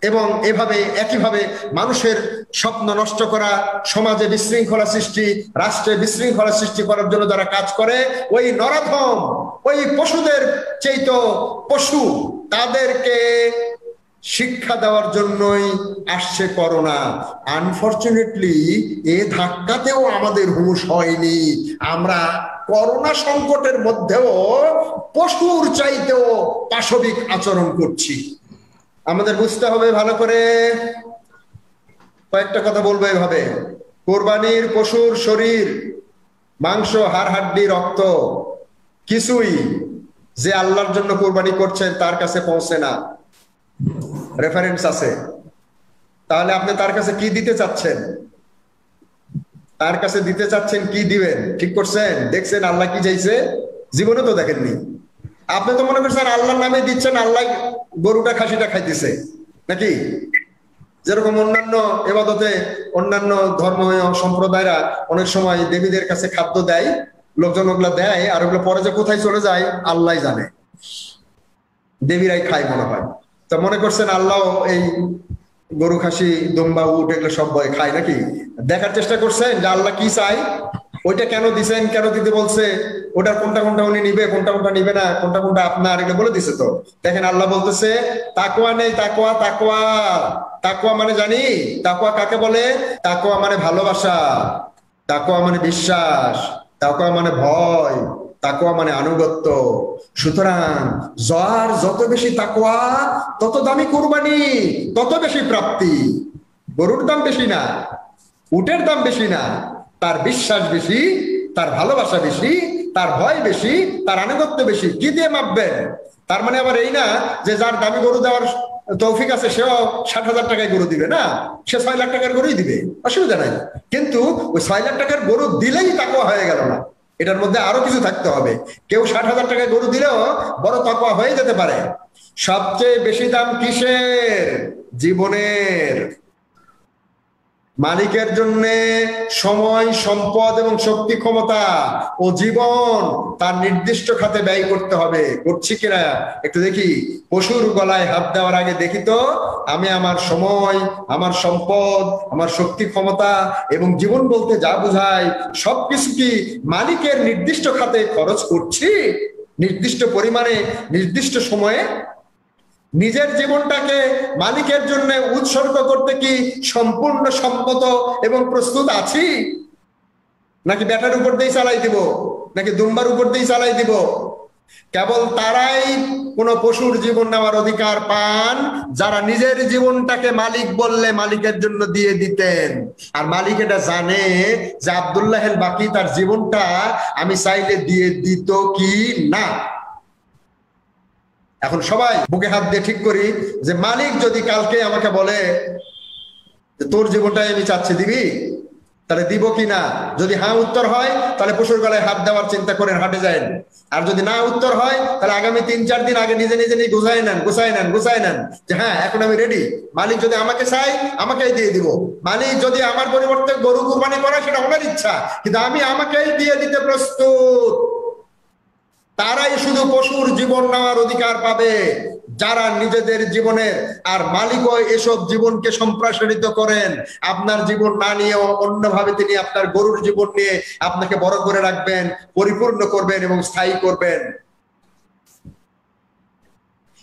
B: এবং এভাবে একইভাবে মানুষের স্বপ্ন নষ্ট করা, সমাজে বিশৃঙ্খলা সৃষ্টি, রাষ্ট্রে বিশৃঙ্খলা সৃষ্টি করার জন্য যারা কাজ করে, ওই নরাধম, ওই পশুদের চেয়ে পশু, তাদেরকে শিক্ষা দেওয়ার জন্যই আসছে করোনা। আনফরচুনেটলি এ ধাক্কাতেও আমাদের হুঁশ হয়নি, আমরা করোনা সংকটের মধ্যেও পশুর চাইতেও পাশবিক আচরণ করছি। আমাদের বুঝতে হবে ভালো করে। কয়েকটা কথা বলবো এভাবে, কোরবানির পশুর শরীর, মাংস, হাড়, হাড্ডি, রক্ত কিছুই যে আল্লাহর জন্য কোরবানি করছেন তার কাছে পৌঁছে না। রেফারেন্স আছে, তাহলে আপনি তার কাছে কি দিতে চাচ্ছেন? তার কাছে দিতে চাচ্ছেন কি দিবেন? ঠিক করছেন? দেখছেন আল্লাহ কি চাইছে? জীবনে তো দেখেননি। আপনি তো মনে করছেন আল্লাহর নামে দিচ্ছেন, আল্লাহ গরুটা খাসিটা খাইতেছে নাকি? যেরকম অন্যান্য এবাদতে অন্যান্য ধর্ম সম্প্রদায়রা অনেক সময় দেবীদের কাছে খাদ্য দেয়, লোকজন ওগুলা দেয়, আর ওগুলো পরে যে কোথায় চলে যায় আল্লাহ জানে, দেবীরাই খায় মনে হয়। তো মনে করছেন আল্লাহ এই গরু, খাসি, দুম্বা, উট এগুলো সব ভয় খায় নাকি? দেখার চেষ্টা করছেন যে আল্লাহ কি চাই, ওইটা কেন দিছেন, কেন দিতে বলছে, ওটার কোনটা কোনটা উনি নিবে, কোনটা কোনটা নিবে না, কোনটা কোনটা আপনার, এগুলো বলে দিছে। তো দেখেন আল্লাহ বলতেছে তাকওয়া নেই, তাকওয়া, তাকওয়া, তাকওয়া মানে জানি, তাকওয়া কাকে বলে? তাকওয়া মানে ভালোবাসা, তাকওয়া মানে বিশ্বাস, তাকওয়া মানে ভয়, তাকওয়া মানে আনুগত্য। সুতরাং যার যত বেশি তাকওয়া তত দামি কুরবানি, তত বেশি প্রাপ্তি। গরুর দাম বেশি না, উটের দাম বেশি না, তার বিশ্বাস বেশি, তার ভালোবাসা বেশি, তার ভয় বেশি, তার আনুগত্য বেশি। কি দিয়ে মাপবেন? তার মানে আবার এই না যে যার দামি গরু দেওয়ার তৌফিক আছে সেও 60,000 টাকায় গরু দিবে না, সে 6 লাখ টাকার গরুই দিবে, অসুবিধা নাই। কিন্তু ওই 6 লাখ টাকার গরু দিলেই তাকওয়া হয়ে গেল না, এটার মধ্যে আরো কিছু থাকতে হবে। কেউ 60,000 টাকায় গরু দিলেও বড় তাকওয়া হয়ে যেতে পারে। সবচেয়ে বেশি দাম কিসের? জীবনের। মালিকের জন্য সময়, সম্পদ এবং শক্তি, ক্ষমতা ও জীবন তার নির্দিষ্ট খাতে ব্যয় করতে হবে। করছি কিনা একটু দেখি। পশুর গলায় হাত দেওয়ার আগে দেখি তো আমি আমার সময়, আমার সম্পদ, আমার শক্তি, ক্ষমতা এবং জীবন বলতে যা বোঝায় সবকিছু কি মালিকের নির্দিষ্ট খাতে খরচ করছি? নির্দিষ্ট পরিমাণে, নির্দিষ্ট সময়ে নিজের জীবনটাকে মালিকের জন্য উৎসর্গ করতে কি সম্পূর্ণ সম্মত এবং প্রস্তুত আছি? নাকি ব্যাটার উপর দিয়ে চালাই দিব, নাকি দুম্বার উপর দিয়ে চালাই দিব? কেবল তারাই কোন পশুর জীবন নেওয়ার অধিকার পান যারা নিজের জীবনটাকে মালিক বললে মালিকের জন্য দিয়ে দিতেন। আর মালিক এটা জানে যে আব্দুল্লাহ বাকি তার জীবনটা আমি চাইলে দিয়ে দিত কি না। এখন সবাই বুকে হাত দিয়ে ঠিক করি যে মালিক যদি কালকে আমাকে বলে তোর জীবনটাই আমি চাচ্ছি, দিবি? তাহলে দিব কি না? যদি হ্যাঁ উত্তর হয় তাহলে পশুর গলায় হাত দেওয়ার চিন্তা করেন, হাটে যায়। আর যদি না উত্তর হয় তাহলে আগামী 3-4 দিন আগে নিজে নিজে নিয়ে গুছাই নেন যে হ্যাঁ এখন আমি রেডি। মালিক যদি আমাকে চাই আমাকেই দিয়ে দিব। মালিক যদি আমার পরিবর্তে গরু কুরবানি করে সেটা ওনার ইচ্ছা, কিন্তু আমি আমাকেই দিয়ে দিতে প্রস্তুত। তারাই শুধু পশুর জীবন নেওয়ার অধিকার পাবে যারা নিজেদের জীবনের, আর মালিকও এসব জীবনকে সম্প্রসারিত করেন। আপনার জীবন না নিয়েও অন্যভাবে তিনি আপনার গরুর জীবন নিয়ে আপনাকে বড় করে রাখবেন, পরিপূর্ণ করবেন এবং স্থায়ী করবেন।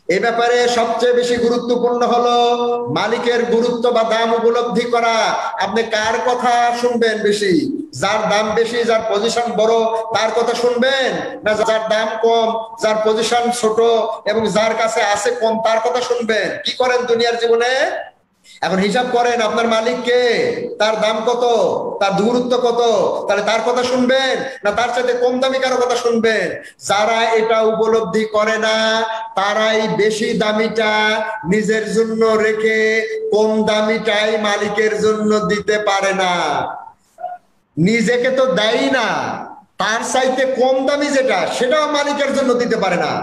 B: এই ব্যাপারে সবচেয়ে বেশি গুরুত্বপূর্ণ হলো মালিকের গুরুত্ব বা দাম উপলব্ধি করা। আপনি কার কথা শুনবেন বেশি? যার দাম বেশি, যার পজিশন বড়, তার কথা শুনবেন, না যার দাম কম, যার পজিশন ছোট এবং যার কাছে আছে কম তার কথা শুনবেন? কি করেন দুনিয়ার জীবনে? এখন হিসাব করেন আপনার মালিক কে, তার দাম কত, তার দূরত্ব কত, তাহলে তার কথা শুনবেন না তার চাইতে কম দামি কারো কথা শুনবেন? যারা এটা উপলব্ধি করে না তারাই বেশি দামিটা নিজের জন্য রেখে কম দামিটাই মালিকের জন্য দিতে পারে না। নিজেকে তো দেয় না, তার চাইতে কম দামি যেটা সেটাও মালিকের জন্য দিতে পারে না।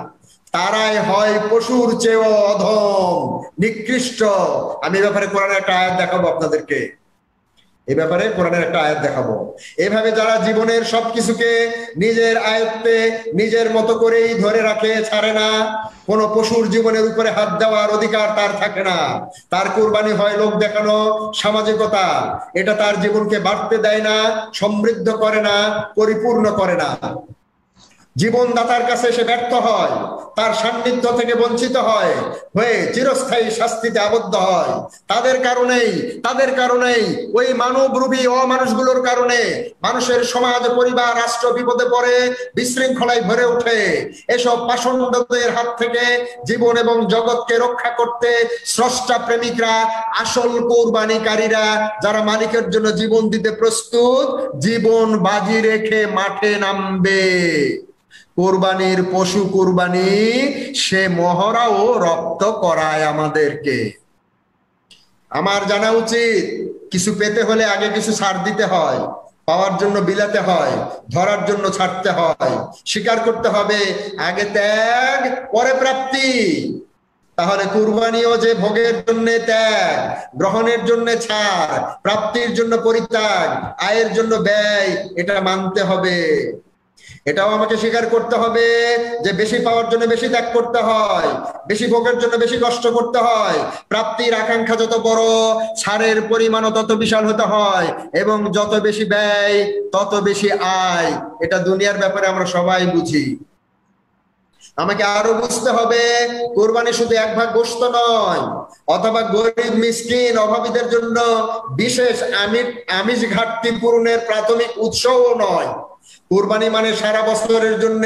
B: তারাই হয় পশুর চেয়েও অধম, নিকৃষ্ট। আমি এ ব্যাপারে কোরআনের একটা আয়াত দেখাবো আপনাদেরকে, এই ব্যাপারে কোরআনের একটা আয়াত দেখাবো। এভাবে যারা জীবনের সবকিছুকে নিজের আয়ত্তে নিজের মতো করেই ধরে রাখে, ছাড়ে না, কোন পশুর জীবনের উপরে হাত দেওয়ার অধিকার তার থাকে না। তার কুরবানি হয় লোক দেখানো, সামাজিকতা। এটা তার জীবনকে বাড়তে দেয় না, সমৃদ্ধ করে না, পরিপূর্ণ করে না। জীবনদাতার কাছে সে ব্যর্থ হয়, তার সান্নিধ্য থেকে বঞ্চিত হয়, হয়ে চিরস্থায়ী শাস্তিতে আবদ্ধ হয়। তাদের কারণেই ওই মানবরূপী অমানুষগুলোর কারণে মানুষের সমাজ, পরিবার, রাষ্ট্র বিপদে পড়ে, বিশৃঙ্খলায় ভরে ওঠে। এসব পাষণ্ডদের হাত থেকে জীবন এবং জগৎকে রক্ষা করতে স্রষ্টা প্রেমিকরা, আসল কোরবানিকারীরা, যারা মালিকের জন্য জীবন দিতে প্রস্তুত, জীবন বাজি রেখে মাঠে নামবে। কোরবানির পশু কোরবানি, সে মহড়া ও রক্ত করায় আমাদেরকে। আমার জানা উচিত কিছু পেতে হলে আগে কিছু ছাড় দিতে হয়, পাওয়ার জন্য বিলাতে হয়, ধরার জন্য ছাড়তে হয়, স্বীকার করতে হবে, আগে ত্যাগ পরে প্রাপ্তি। তাহলে কুরবানিও যে ভোগের জন্য ত্যাগ, গ্রহণের জন্য ছাড়, প্রাপ্তির জন্য পরিত্যাগ, আয়ের জন্য ব্যয়, এটা মানতে হবে। এটাও আমাকে স্বীকার করতে হবে যে বেশি পাওয়ার জন্য বেশি ত্যাগ করতে হয়, বেশি ভোগের জন্য বেশি কষ্ট করতে হয়। প্রাপ্তির আকাঙ্ক্ষা যত বড়, ছাড়ের পরিমাণও তত বিশাল হতে হয়, এবং যত বেশি ব্যয় তত বেশি আয়। এটা দুনিয়ার ব্যাপারে আমরা সবাই বুঝি। আমাকে আরো বুঝতে হবে, কোরবানি শুধু এক ভাগ গোশত নয়, অথবা গরিব মিসকিন অভাবীদের জন্য বিশেষ আমিষ ঘাটতি পূরণের প্রাথমিক উৎসও নয়। কুরবানি মানে সারা বছরের জন্য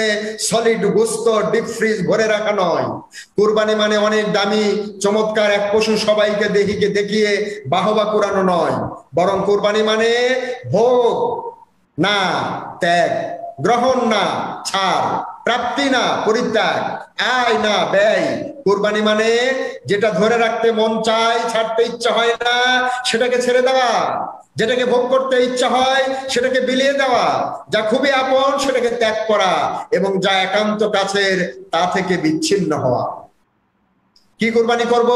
B: সলিড গোশত ডিপ ফ্রিজ ভরে রাখা নয়। কুরবানি মানে অনেক দামি চমৎকার এক পশু সবাইকে দেখিয়ে বাহবা কুরানো নয়। বরং কুরবানি মানে ভোগ না ত্যাগ, গ্রহণ না ছাড়, প্রাপ্তি না পরিত্যাগ, আয় না ব্যয়। কুরবানি মানে যেটা ধরে রাখতে মন চায়, ছাড়তে ইচ্ছা হয় না, সেটাকে ছেড়ে দেওয়া। যেটাকে ভোগ করতে ইচ্ছা হয় সেটাকে বিলিয়ে দেওয়া। যা খুবই আপন সেটাকে ত্যাগ করা, এবং যা একান্ত কাছের তা থেকে বিচ্ছিন্ন হওয়া। কি কুরবানি করব?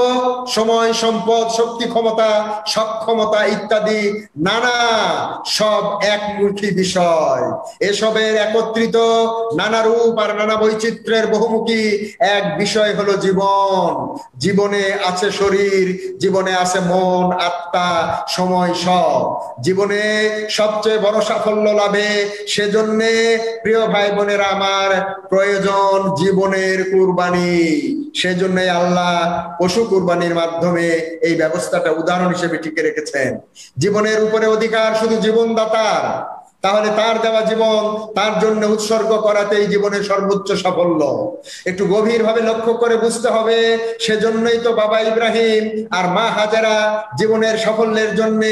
B: সময়, সম্পদ, শক্তি, ক্ষমতা, সক্ষমতা ইত্যাদি নানা সব একমুখী বিষয়। এসবের একত্রিত নানা রূপ আর নানা বৈচিত্র্যের বহুমুখী এক বিষয় হলো জীবন। জীবনে আছে শরীর, জীবনে আছে মন, আত্মা, সময়, সব। জীবনে সবচেয়ে বড় সাফল্য লাভে সেজন্যে প্রিয় ভাই বোনেরা আমার প্রয়োজন জীবনের কুরবানি। সেজন্যই আল্লাহ পশু কুরবানির মাধ্যমে এই ব্যবস্থাটা উদাহরণ হিসেবে টিকে রেখেছেন। জীবনের উপরে অধিকার শুধু জীবনদাতার, তাহলে তার দেওয়া জীবন তার জন্য উৎসর্গ করাতেই জীবনের সর্বোচ্চ সাফল্য। একটু গভীরভাবে লক্ষ্য করে বুঝতে হবে। সেজন্যই তো বাবা ইব্রাহিম আর মা হাজেরা জীবনের সাফল্যের জন্য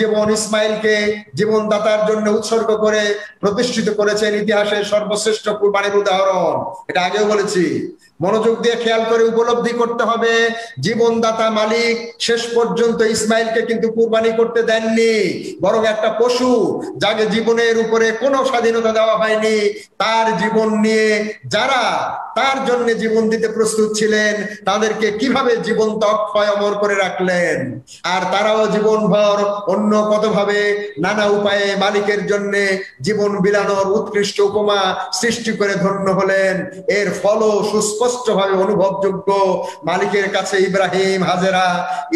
B: জীবন ইসমাইলকে জীবনদাতার জন্য উৎসর্গ করে প্রতিষ্ঠিত করেছেন ইতিহাসের সর্বশ্রেষ্ঠ কুরবানির উদাহরণ। এটা আগেও বলেছি। মনোযোগ দিয়ে খেয়াল করে উপলব্ধি করতে হবে, জীবনদাতা মালিক শেষ পর্যন্ত ইসমাইলকে কিন্তু কুরবানি করতে দেননি, বরং একটা পশু যাকে জীবনের উপরে কোনো স্বাধীনতা দেওয়া হয়নি, তার জীবন নিয়ে যারা তার জন্য জীবন দিতে প্রস্তুত ছিলেন তাদেরকে কিভাবে জীবন্ত অক্ষয় অমর করে রাখলেন। আর তারাও জীবনভর অন্য কতভাবে নানা উপায়ে মালিকের জন্য জীবন বিলানোর উৎকৃষ্ট উপমা সৃষ্টি করে ধন্য হলেন। এর ফলও সুস্পষ্ট ভাবে অনুভবযোগ্য। মালিকের কাছে ইব্রাহিম, হাজেরা,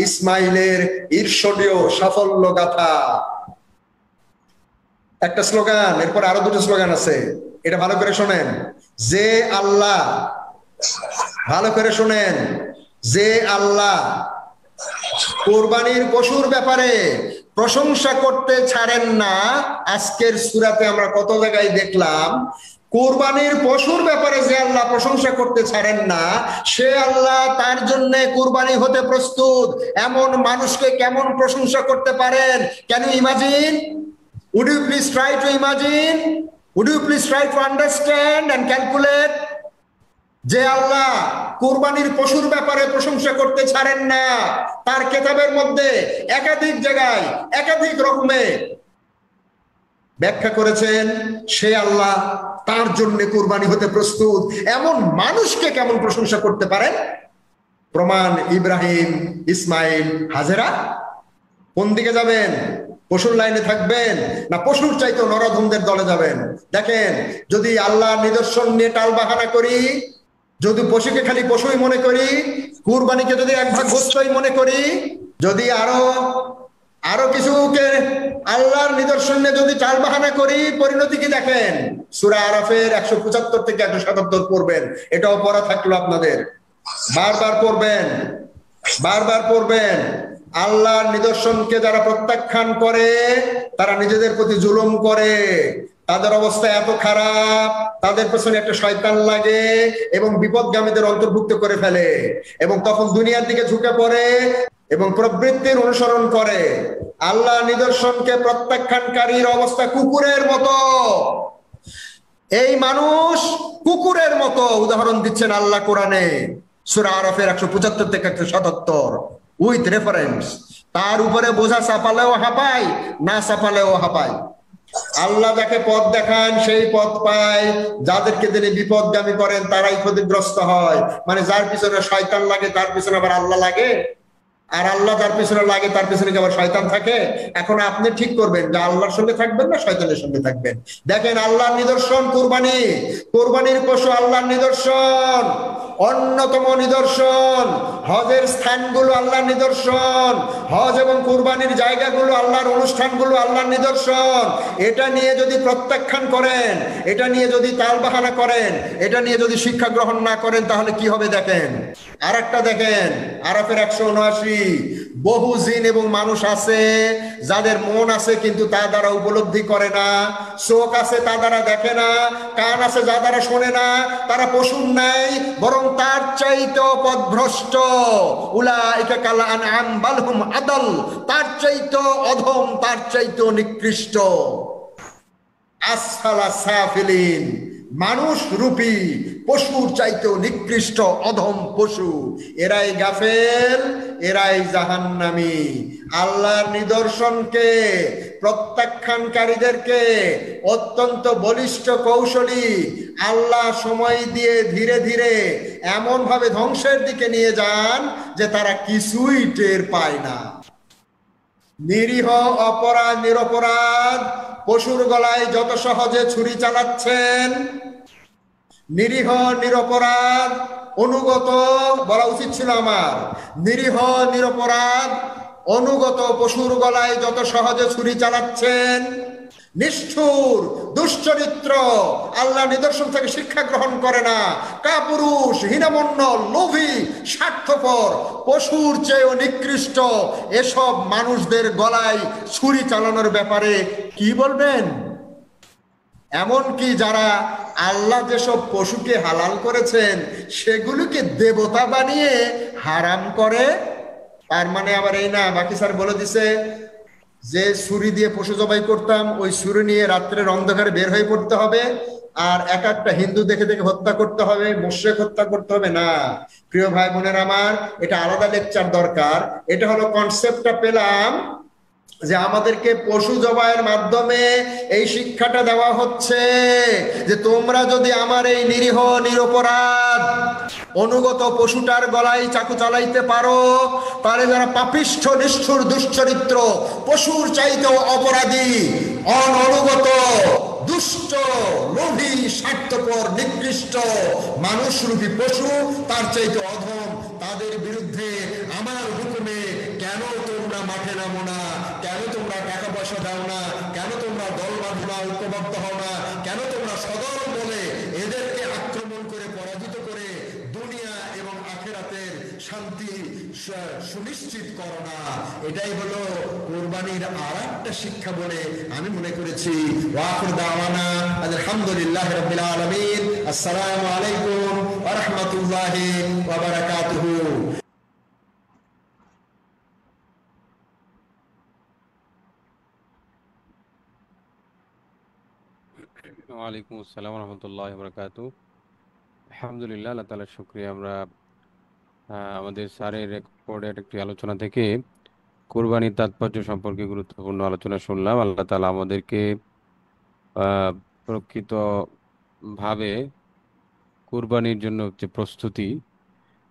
B: ইসমাইলের ঈর্ষণীয় সাফল্য গাথা। একটা স্লোগান, এরপর আরো দুটো স্লোগান আছে, এটা ভালো করে শোনেন। যে আল্লাহ, ভালো করে শোনেন, যে আল্লাহ কোরবানির পশুর ব্যাপারে প্রশংসা করতে ছাড়েন না। আজকের সূরাতে আমরা কত জায়গায় দেখলাম কোরবানির পশুর ব্যাপারে যে আল্লাহ প্রশংসা করতে ছাড়েন না, সে আল্লাহ তার জন্য কোরবানি হতে প্রস্তুত এমন মানুষকে কেমন প্রশংসা করতে পারেন? Can you imagine? Would you please try to imagine? Would you please try to understand and calculate? যে আল্লাহ কুরবানির পশুর ব্যাপারে প্রশংসা করতে ছাড়েন না, তার কিতাবের মধ্যে একাধিক জায়গায় একাধিক রকমে ব্যাখ্যা করেছেন। সে আল্লাহ তার জন্য কুরবানি হতে প্রস্তুত এমন মানুষকে কেমন প্রশংসা করতে পারেন? প্রমাণ ইব্রাহিম, ইসমাইল, হাজেরা। কোন দিকে যাবেন? পশুর লাইনে থাকবেন না পশুর চাইতে নরধমদের দলে যাবেন? দেখেন, যদি আল্লাহর নিদর্শন নিয়ে টাল বাহানা করি, যদি পশুকে খালি পশুই মনে করি, কুরবানিকে যদি এক ভাগ গোস্তই মনে করি, যদি আরো কিছুকে আল্লাহর নিদর্শন নিয়ে যদি টাল বাহানা করি, পরিণতি কি দেখেন? সূরা আরাফের 175 থেকে 177 পড়বেন। এটাও পড়া থাকলো আপনাদের, বারবার পড়বেন, বারবার পড়বেন। আল্লাহর নিদর্শনকে যারা প্রত্যাখ্যান করে তারা নিজেদের প্রতি জুলুম করে, তাদের অবস্থা এত খারাপ, তাদের পেছনে একটা শয়তান লাগে এবং বিপদগামীদের অন্তর্ভুক্ত করে ফেলে, এবং তখন দুনিয়ার দিকে ঝুঁকে পড়ে এবং প্রবৃত্তির অনুসরণ করে। আল্লাহ নিদর্শনকে প্রত্যাখ্যানকারীর অবস্থা কুকুরের মতো। এই মানুষ কুকুরের মতো উদাহরণ দিচ্ছেন আল্লাহ কোরআনে, সূরা আরাফের 175 থেকে 177 উইথ রেফারেন্স। তার উপরে বোঝা চাপালেও হাঁপায়, না চাপালেও হাঁপায়। আল্লাহ যাকে পথ দেখান সেই পথ পায়, যাদেরকে তিনি বিপদগামী করেন তারাই ক্ষতিগ্রস্ত হয়। মানে যার পিছনে শয়তান লাগে তার পিছনে আবার আল্লাহ লাগে, আর আল্লাহ যার পিছনে লাগে তার পিছনে কি আবার শয়তান থাকে? এখন আপনি ঠিক করবেন যে আল্লাহর সঙ্গে থাকবেন না শয়তানের সঙ্গে থাকবেন। দেখেন, আল্লাহর নিদর্শন কুরবানি, কুরবানির পশু আল্লাহর নিদর্শন, অন্যতম নিদর্শন। হজের স্থানগুলো আল্লাহর নিদর্শন, হজ এবং কুরবানির জায়গাগুলো আল্লাহর অনুষ্ঠানগুলো আল্লাহর নিদর্শন। এটা নিয়ে যদি প্রত্যাখ্যান করেন, এটা নিয়ে যদি তালবাহানা করেন, এটা নিয়ে যদি শিক্ষা গ্রহণ না করেন, তাহলে কি হবে দেখেন। আর একটা দেখেন, আরাফের 179, বহু জিন এবং মানুষ আছে যাদের মন আছে কিন্তু তা দ্বারা উপলব্ধি করে না, চোখ আছে তা দ্বারা দেখে না, কান আছে যা দ্বারা শোনে না, তারা পশুর নাই বরং তার চাইতেও পথভ্রষ্ট। উলাইকা কাল আনআম বাল হুম আদাল, তার চাইতেও অধম, তার চাইতেও নিকৃষ্ট। আসফালা সাফিলিন, মানুষ রূপী পশুর চাইতেও নিকৃষ্ট অধম পশু। এরাই গাফেল, এরাই জাহান্নামী। আল্লাহর নিদর্শনকে প্রত্যাখ্যানকারীদেরকে অত্যন্ত বলিষ্ঠ কৌশলী আল্লাহ সময় দিয়ে ধীরে ধীরে এমন ভাবে ধ্বংসের দিকে নিয়ে যান যে তারা কিছুই টের পায় না। নিরীহ অপরাধ নিরপরাধ পশুর গলায় যত সহজে ছুরি চালাচ্ছেন, নিরীহ নিরপরাধ অনুগত, বলা উচিত ছিল আমার, নিরীহ নিরপরাধ অনুগত পশুর গলায় যত সহজে ছুরি চালাচ্ছেন, নিষ্ঠুর দুশ্চরিত্র, আল্লাহ নিদর্শন থেকে শিক্ষা গ্রহণ করে না, কাপুরুষ, হীনমন্য, লোভী, স্বার্থপর, পশুর চেয়েও নিকৃষ্ট এসব মানুষদের গলায় ছুরি চালানোর ব্যাপারে কি বলবেন? এমনকি যারা আল্লাহ যেসব পশুকে হালাল করেছেন সেগুলোকে দেবতা বানিয়ে হারাম করে। তার মানে আবার এই না, বাকি স্যার বলে দিছে যে ছুরি দিয়ে পশু জবাই করতাম, ওই ছুরি নিয়ে রাত্রের অন্ধকারে বের হয়ে পড়তে হবে আর এক একটা হিন্দু দেখে দেখে হত্যা করতে হবে, মুশরিক হত্যা করতে হবে। না প্রিয় ভাই বোনেরা আমার, এটা আলাদা লেকচার দরকার। এটা হলো কনসেপ্টটা পেলাম যে আমাদেরকে পশু জবাইয়ের মাধ্যমে এই শিক্ষাটা দেওয়া হচ্ছে যে তোমরা যদি আমার এই নিরীহ নিরপরাধ অনুগত পশুটার গলায় চাকু চালাইতে পারো, তাহলে যারা পাপিষ্ঠ নিষ্ঠুর দুশ্চরিত্র পশুর চাইতেও অপরাধী, অনুগত, দুষ্ট, লোভী, স্বার্থপর, নিকৃষ্ট মানুষরূপী পশু, তার চাইতে অধম, তাদের বিরুদ্ধে আমার হুকুমে কেন তোমরা মাঠে নামো না, কেন তোমরা টাকা পয়সা দাও না, কেন তোমরা দল বাঁধো না, ঐক্যবদ্ধ হও না, কেন তোমরা সদল বলে এদেরকে আক্রমণ করে পরাজিত করে দুনিয়া এবং আখিরাতের শান্তি সুনিশ্চিত করো না। এটাই হলো কোরবানির আর একটা শিক্ষা বলে আমি মনে করেছি। ওয়াখির দাওয়ানা আলহামদুলিল্লাহি রাব্বিল আলামিন। আসসালামু আলাইকুম ওয়া রাহমাতুল্লাহি ওয়া বারাকাতুহু।
A: ওয়ালাইকুম আসসালাম রহমতুল্লাহ বরকাতু। আলহামদুলিল্লাহ, আল্লাহ তাআলার শুকরিয়া। আমরা আমাদের স্যারের রেকর্ডের একটি আলোচনা থেকে কুরবানির তাৎপর্য সম্পর্কে গুরুত্বপূর্ণ আলোচনা শুনলাম। আল্লাহ তাআলা আমাদেরকে আহ প্রকৃত ভাবে কুরবানির জন্য যে প্রস্তুতি,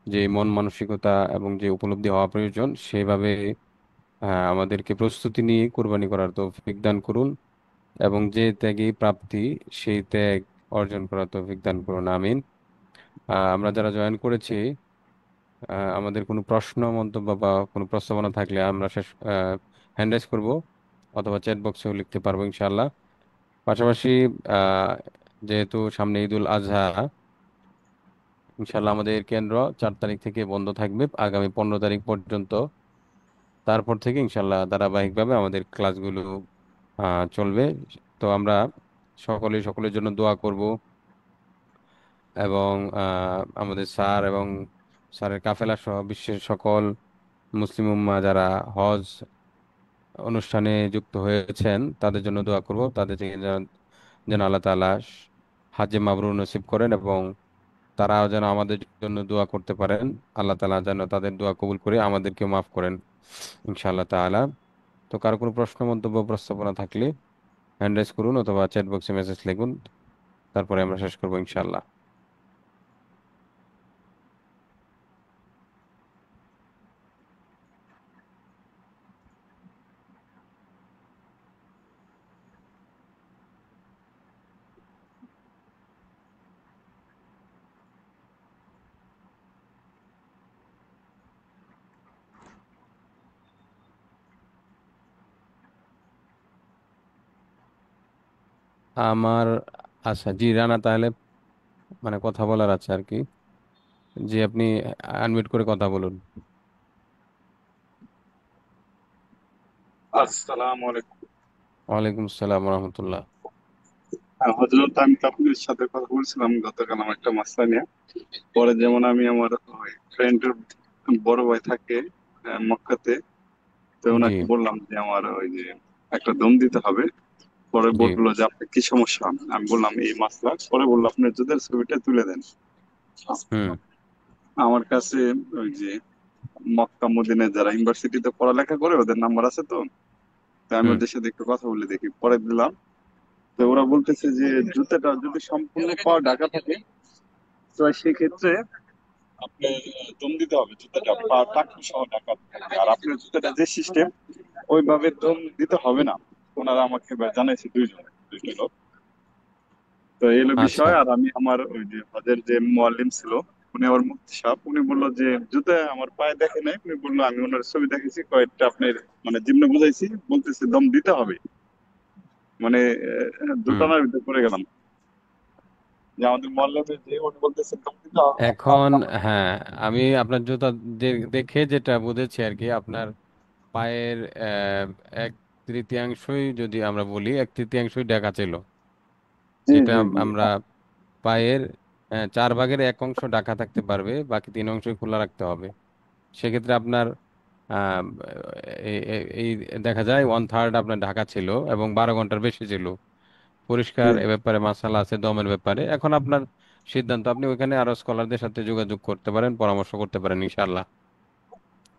A: যে মন মানসিকতা এবং যে উপলব্ধি হওয়া প্রয়োজন, সেভাবে আমাদেরকে প্রস্তুতি নিয়ে কুরবানি করার তৌফিক দান করুন, এবং যে ত্যাগী প্রাপ্তি সেই ত্যাগ অর্জন করার তৌফিক দান করুন, আমিন। আমরা যারা জয়েন করেছি, আমাদের কোনো প্রশ্ন মন্তব্য বা কোনো প্রস্তাবনা থাকলে আমরা শেষ হ্যান্ড রাইজ করবো, অথবা চ্যাট বক্সেও লিখতে পারবো ইনশাআল্লাহ। পাশাপাশি আহ, যেহেতু সামনে ঈদুল আজহা, ইনশাআল্লাহ আমাদের কেন্দ্র 4 তারিখ থেকে বন্ধ থাকবে আগামী 15 তারিখ পর্যন্ত। তারপর থেকে ইনশাআল্লাহ ধারাবাহিকভাবে আমাদের ক্লাসগুলো চলবে। তো আমরা সকলের জন্য দোয়া করব, এবং আমাদের স্যার এবং স্যারের কাফেলা সহ বিশ্বের সকল মুসলিম উম্মাহ যারা হজ অনুষ্ঠানে যুক্ত হয়েছেন তাদের জন্য দোয়া করব, তাদের থেকে যেন যেন আল্লাহ তাআলা হাজ্জে মাবরুর নসিব করেন, এবং তারাও যেন আমাদের জন্য দোয়া করতে পারেন। আল্লাহ তাআলা যেন তাদের দোয়া কবুল করে আমাদেরকেও মাফ করেন ইনশাআল্লাহ তাআলা। তো কারো কোনো প্রশ্ন মন্তব্য প্রস্তাবনা থাকলে হ্যান্ড রাইজ করুন, অথবা চ্যাট বক্সে মেসেজ লিখুন, তারপরে আমরা শেষ করবো ইনশাআল্লাহ। আমার আচ্ছা, জি রানা, তাহলে মানে কথা বলার আছে আর কি। জি, আপনি আনমিউট করে কথা বলুন।
D: আসসালামু আলাইকুম।
A: ওয়ালাইকুম আসসালাম রহমতুল্লাহ।
D: হযরত, আমি তো আপনার সাথে কথা বলছিলাম গতকাল আমার একটা মাসলা নিয়ে। পরে যেমন আমি আমার ফ্রেন্ডের বড় ভাই থাকে মক্কাতে, তো
A: জি
D: ওনাকে বললাম যে আমার ওই যে একটা দম দিতে হবে। পরে
A: জি।
D: বললো যে আপনার কি সমস্যা। আমি বললাম এই মাসলা। পরে বললো আপনার জুতার ছবিটা তুলে দেন।
A: হুম
D: আমার কাছে ওই যে মক্কা মদিনায় যারা ইউনিভার্সিটিতে পড়ালেখা করে ওদের নাম্বার আছে, তো তাই আমি
A: হুম।
D: ওদের সাথে একটু কথা বলে দেখি। পরে দিলাম, তো ওরা বলতেছে যে জুতাটা যদি সম্পূর্ণ পা ঢাকা থাকে, তো সেক্ষেত্রে আপনার দম দিতে হবে। জুতাটা পা টাকনু সহ ঢাকা থাকবে। আর আপনার জুতাটা যে সিস্টেম, ওইভাবে দম দিতে হবে না। ওনারা আমাকে এবার জানাইছে দুইটা লোক। তো এই হলো
A: আচ্ছা।
D: বিষয়। আর আমি আমার ওই যে হজের যে মুআল্লিম ছিল, উনি আমার মুফতি সাহেব, উনি বললো যে জুতা আমার পায়ে দেখে নাই। উনি বললো, আমি ওনার ছবি দেখেছি, কয়েকটা আপনার মানে যেমনি বুঝাইছি, বলতেছে দম দিতে হবে। মানে
A: হুম।
D: দুটানার ভিতরে পড়ে গেলাম যে আমাদের মহল্লাতে যে উনি বলতেছে দম দিতে হবে।
A: এখন হ্যাঁ, আমি আপনার জুতা দেখে যেটা বুঝেছি আর কি, আপনার পায়ের 1/3 যদি আমরা বলি, 1/3 ঢাকা ছিল,
D: জি
A: যেটা
D: জি জি।
A: আমরা পায়ের 4/1 অংশ ঢাকা থাকতে পারবে, বাকি 3 অংশই খোলা রাখতে হবে। সেক্ষেত্রে আপনার আহ, এই দেখা যায় 1/3 আপনার ঢাকা ছিল এবং 12 ঘন্টার বেশি ছিল।
D: জি।
A: পরিষ্কার এ ব্যাপারে মাসালা আছে দমের ব্যাপারে। এখন আপনার সিদ্ধান্ত, আপনি ওইখানে আরো স্কলারদের সাথে যোগাযোগ করতে পারেন, পরামর্শ করতে পারেন ইনশাআল্লাহ,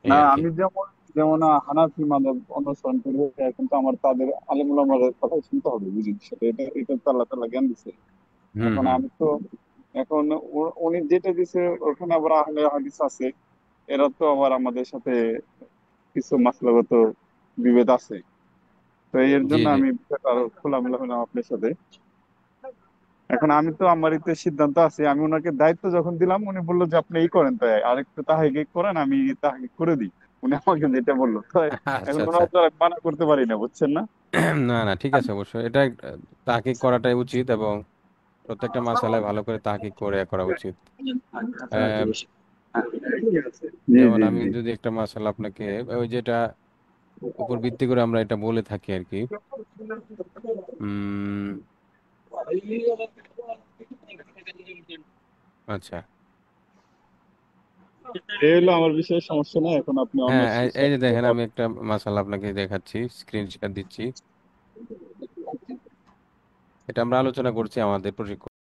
A: এই
D: না,
A: আর কি।
D: আমি যেমন যেমন হানাফি মাযহাব অনুসরণ করি, এখন তো আমার তাদের আলেম ওলামাদের কথা শুনতে হবে, বুঝলি সেটা। এটা এটা তো আল্লাহ তাআলা জ্ঞান দিছে।
A: হুম
D: এখন
A: হুম।
D: আমি তো এখন উনি যেটা দিছে, ওখানে আবার আহলে হাদিস আছে। এরা তো আবার আমাদের সাথে কিছু মাসলাগত বিভেদ আছে। তো এর
A: জি
D: জন্য
A: জি।
D: আমি বিষয়টা আরো খোলামেলা হলাম আপনার সাথে। এখন আমি তো আমার ইতে সিদ্ধান্ত আছে। আমি ওনাকে দায়িত্ব যখন দিলাম, উনি বললো যে আপনি এই করেন, তাই আরেকটু তাহাকে করেন, আমি তাহাকে করে দিই। উনি আমাকে যেটা বললো, তো
A: আচ্ছা
D: এখন
A: আচ্ছা।
D: ওনার তো আর মানা করতে পারি না, বুঝছেন না।
A: না না, ঠিক আছে, অবশ্যই এটা তাহকিক করাটাই উচিত, এবং প্রত্যেকটা মাসালায় ভালো করে তাহকিক করে করা উচিত। আহ,
D: হ্যাঁ, ঠিক আছে। জি
A: যেমন
D: জি
A: আমি
D: জি।
A: যদি একটা মাসালা আপনাকে, ওই যেটা উপর ভিত্তি করে আমরা এটা বলে থাকি আর কি। উম আচ্ছা,
D: এই হলো আমার বিষয়ে সমস্যা নেই, এখন আপনি অন্য
A: হ্যাঁ, এই যে দেখেন আমি
D: টপিক।
A: একটা মাসালা আপনাকে দেখাচ্ছি, স্ক্রিনশট দিচ্ছি। এটা আমরা আলোচনা করছি আমাদের প্রশিক্ষণ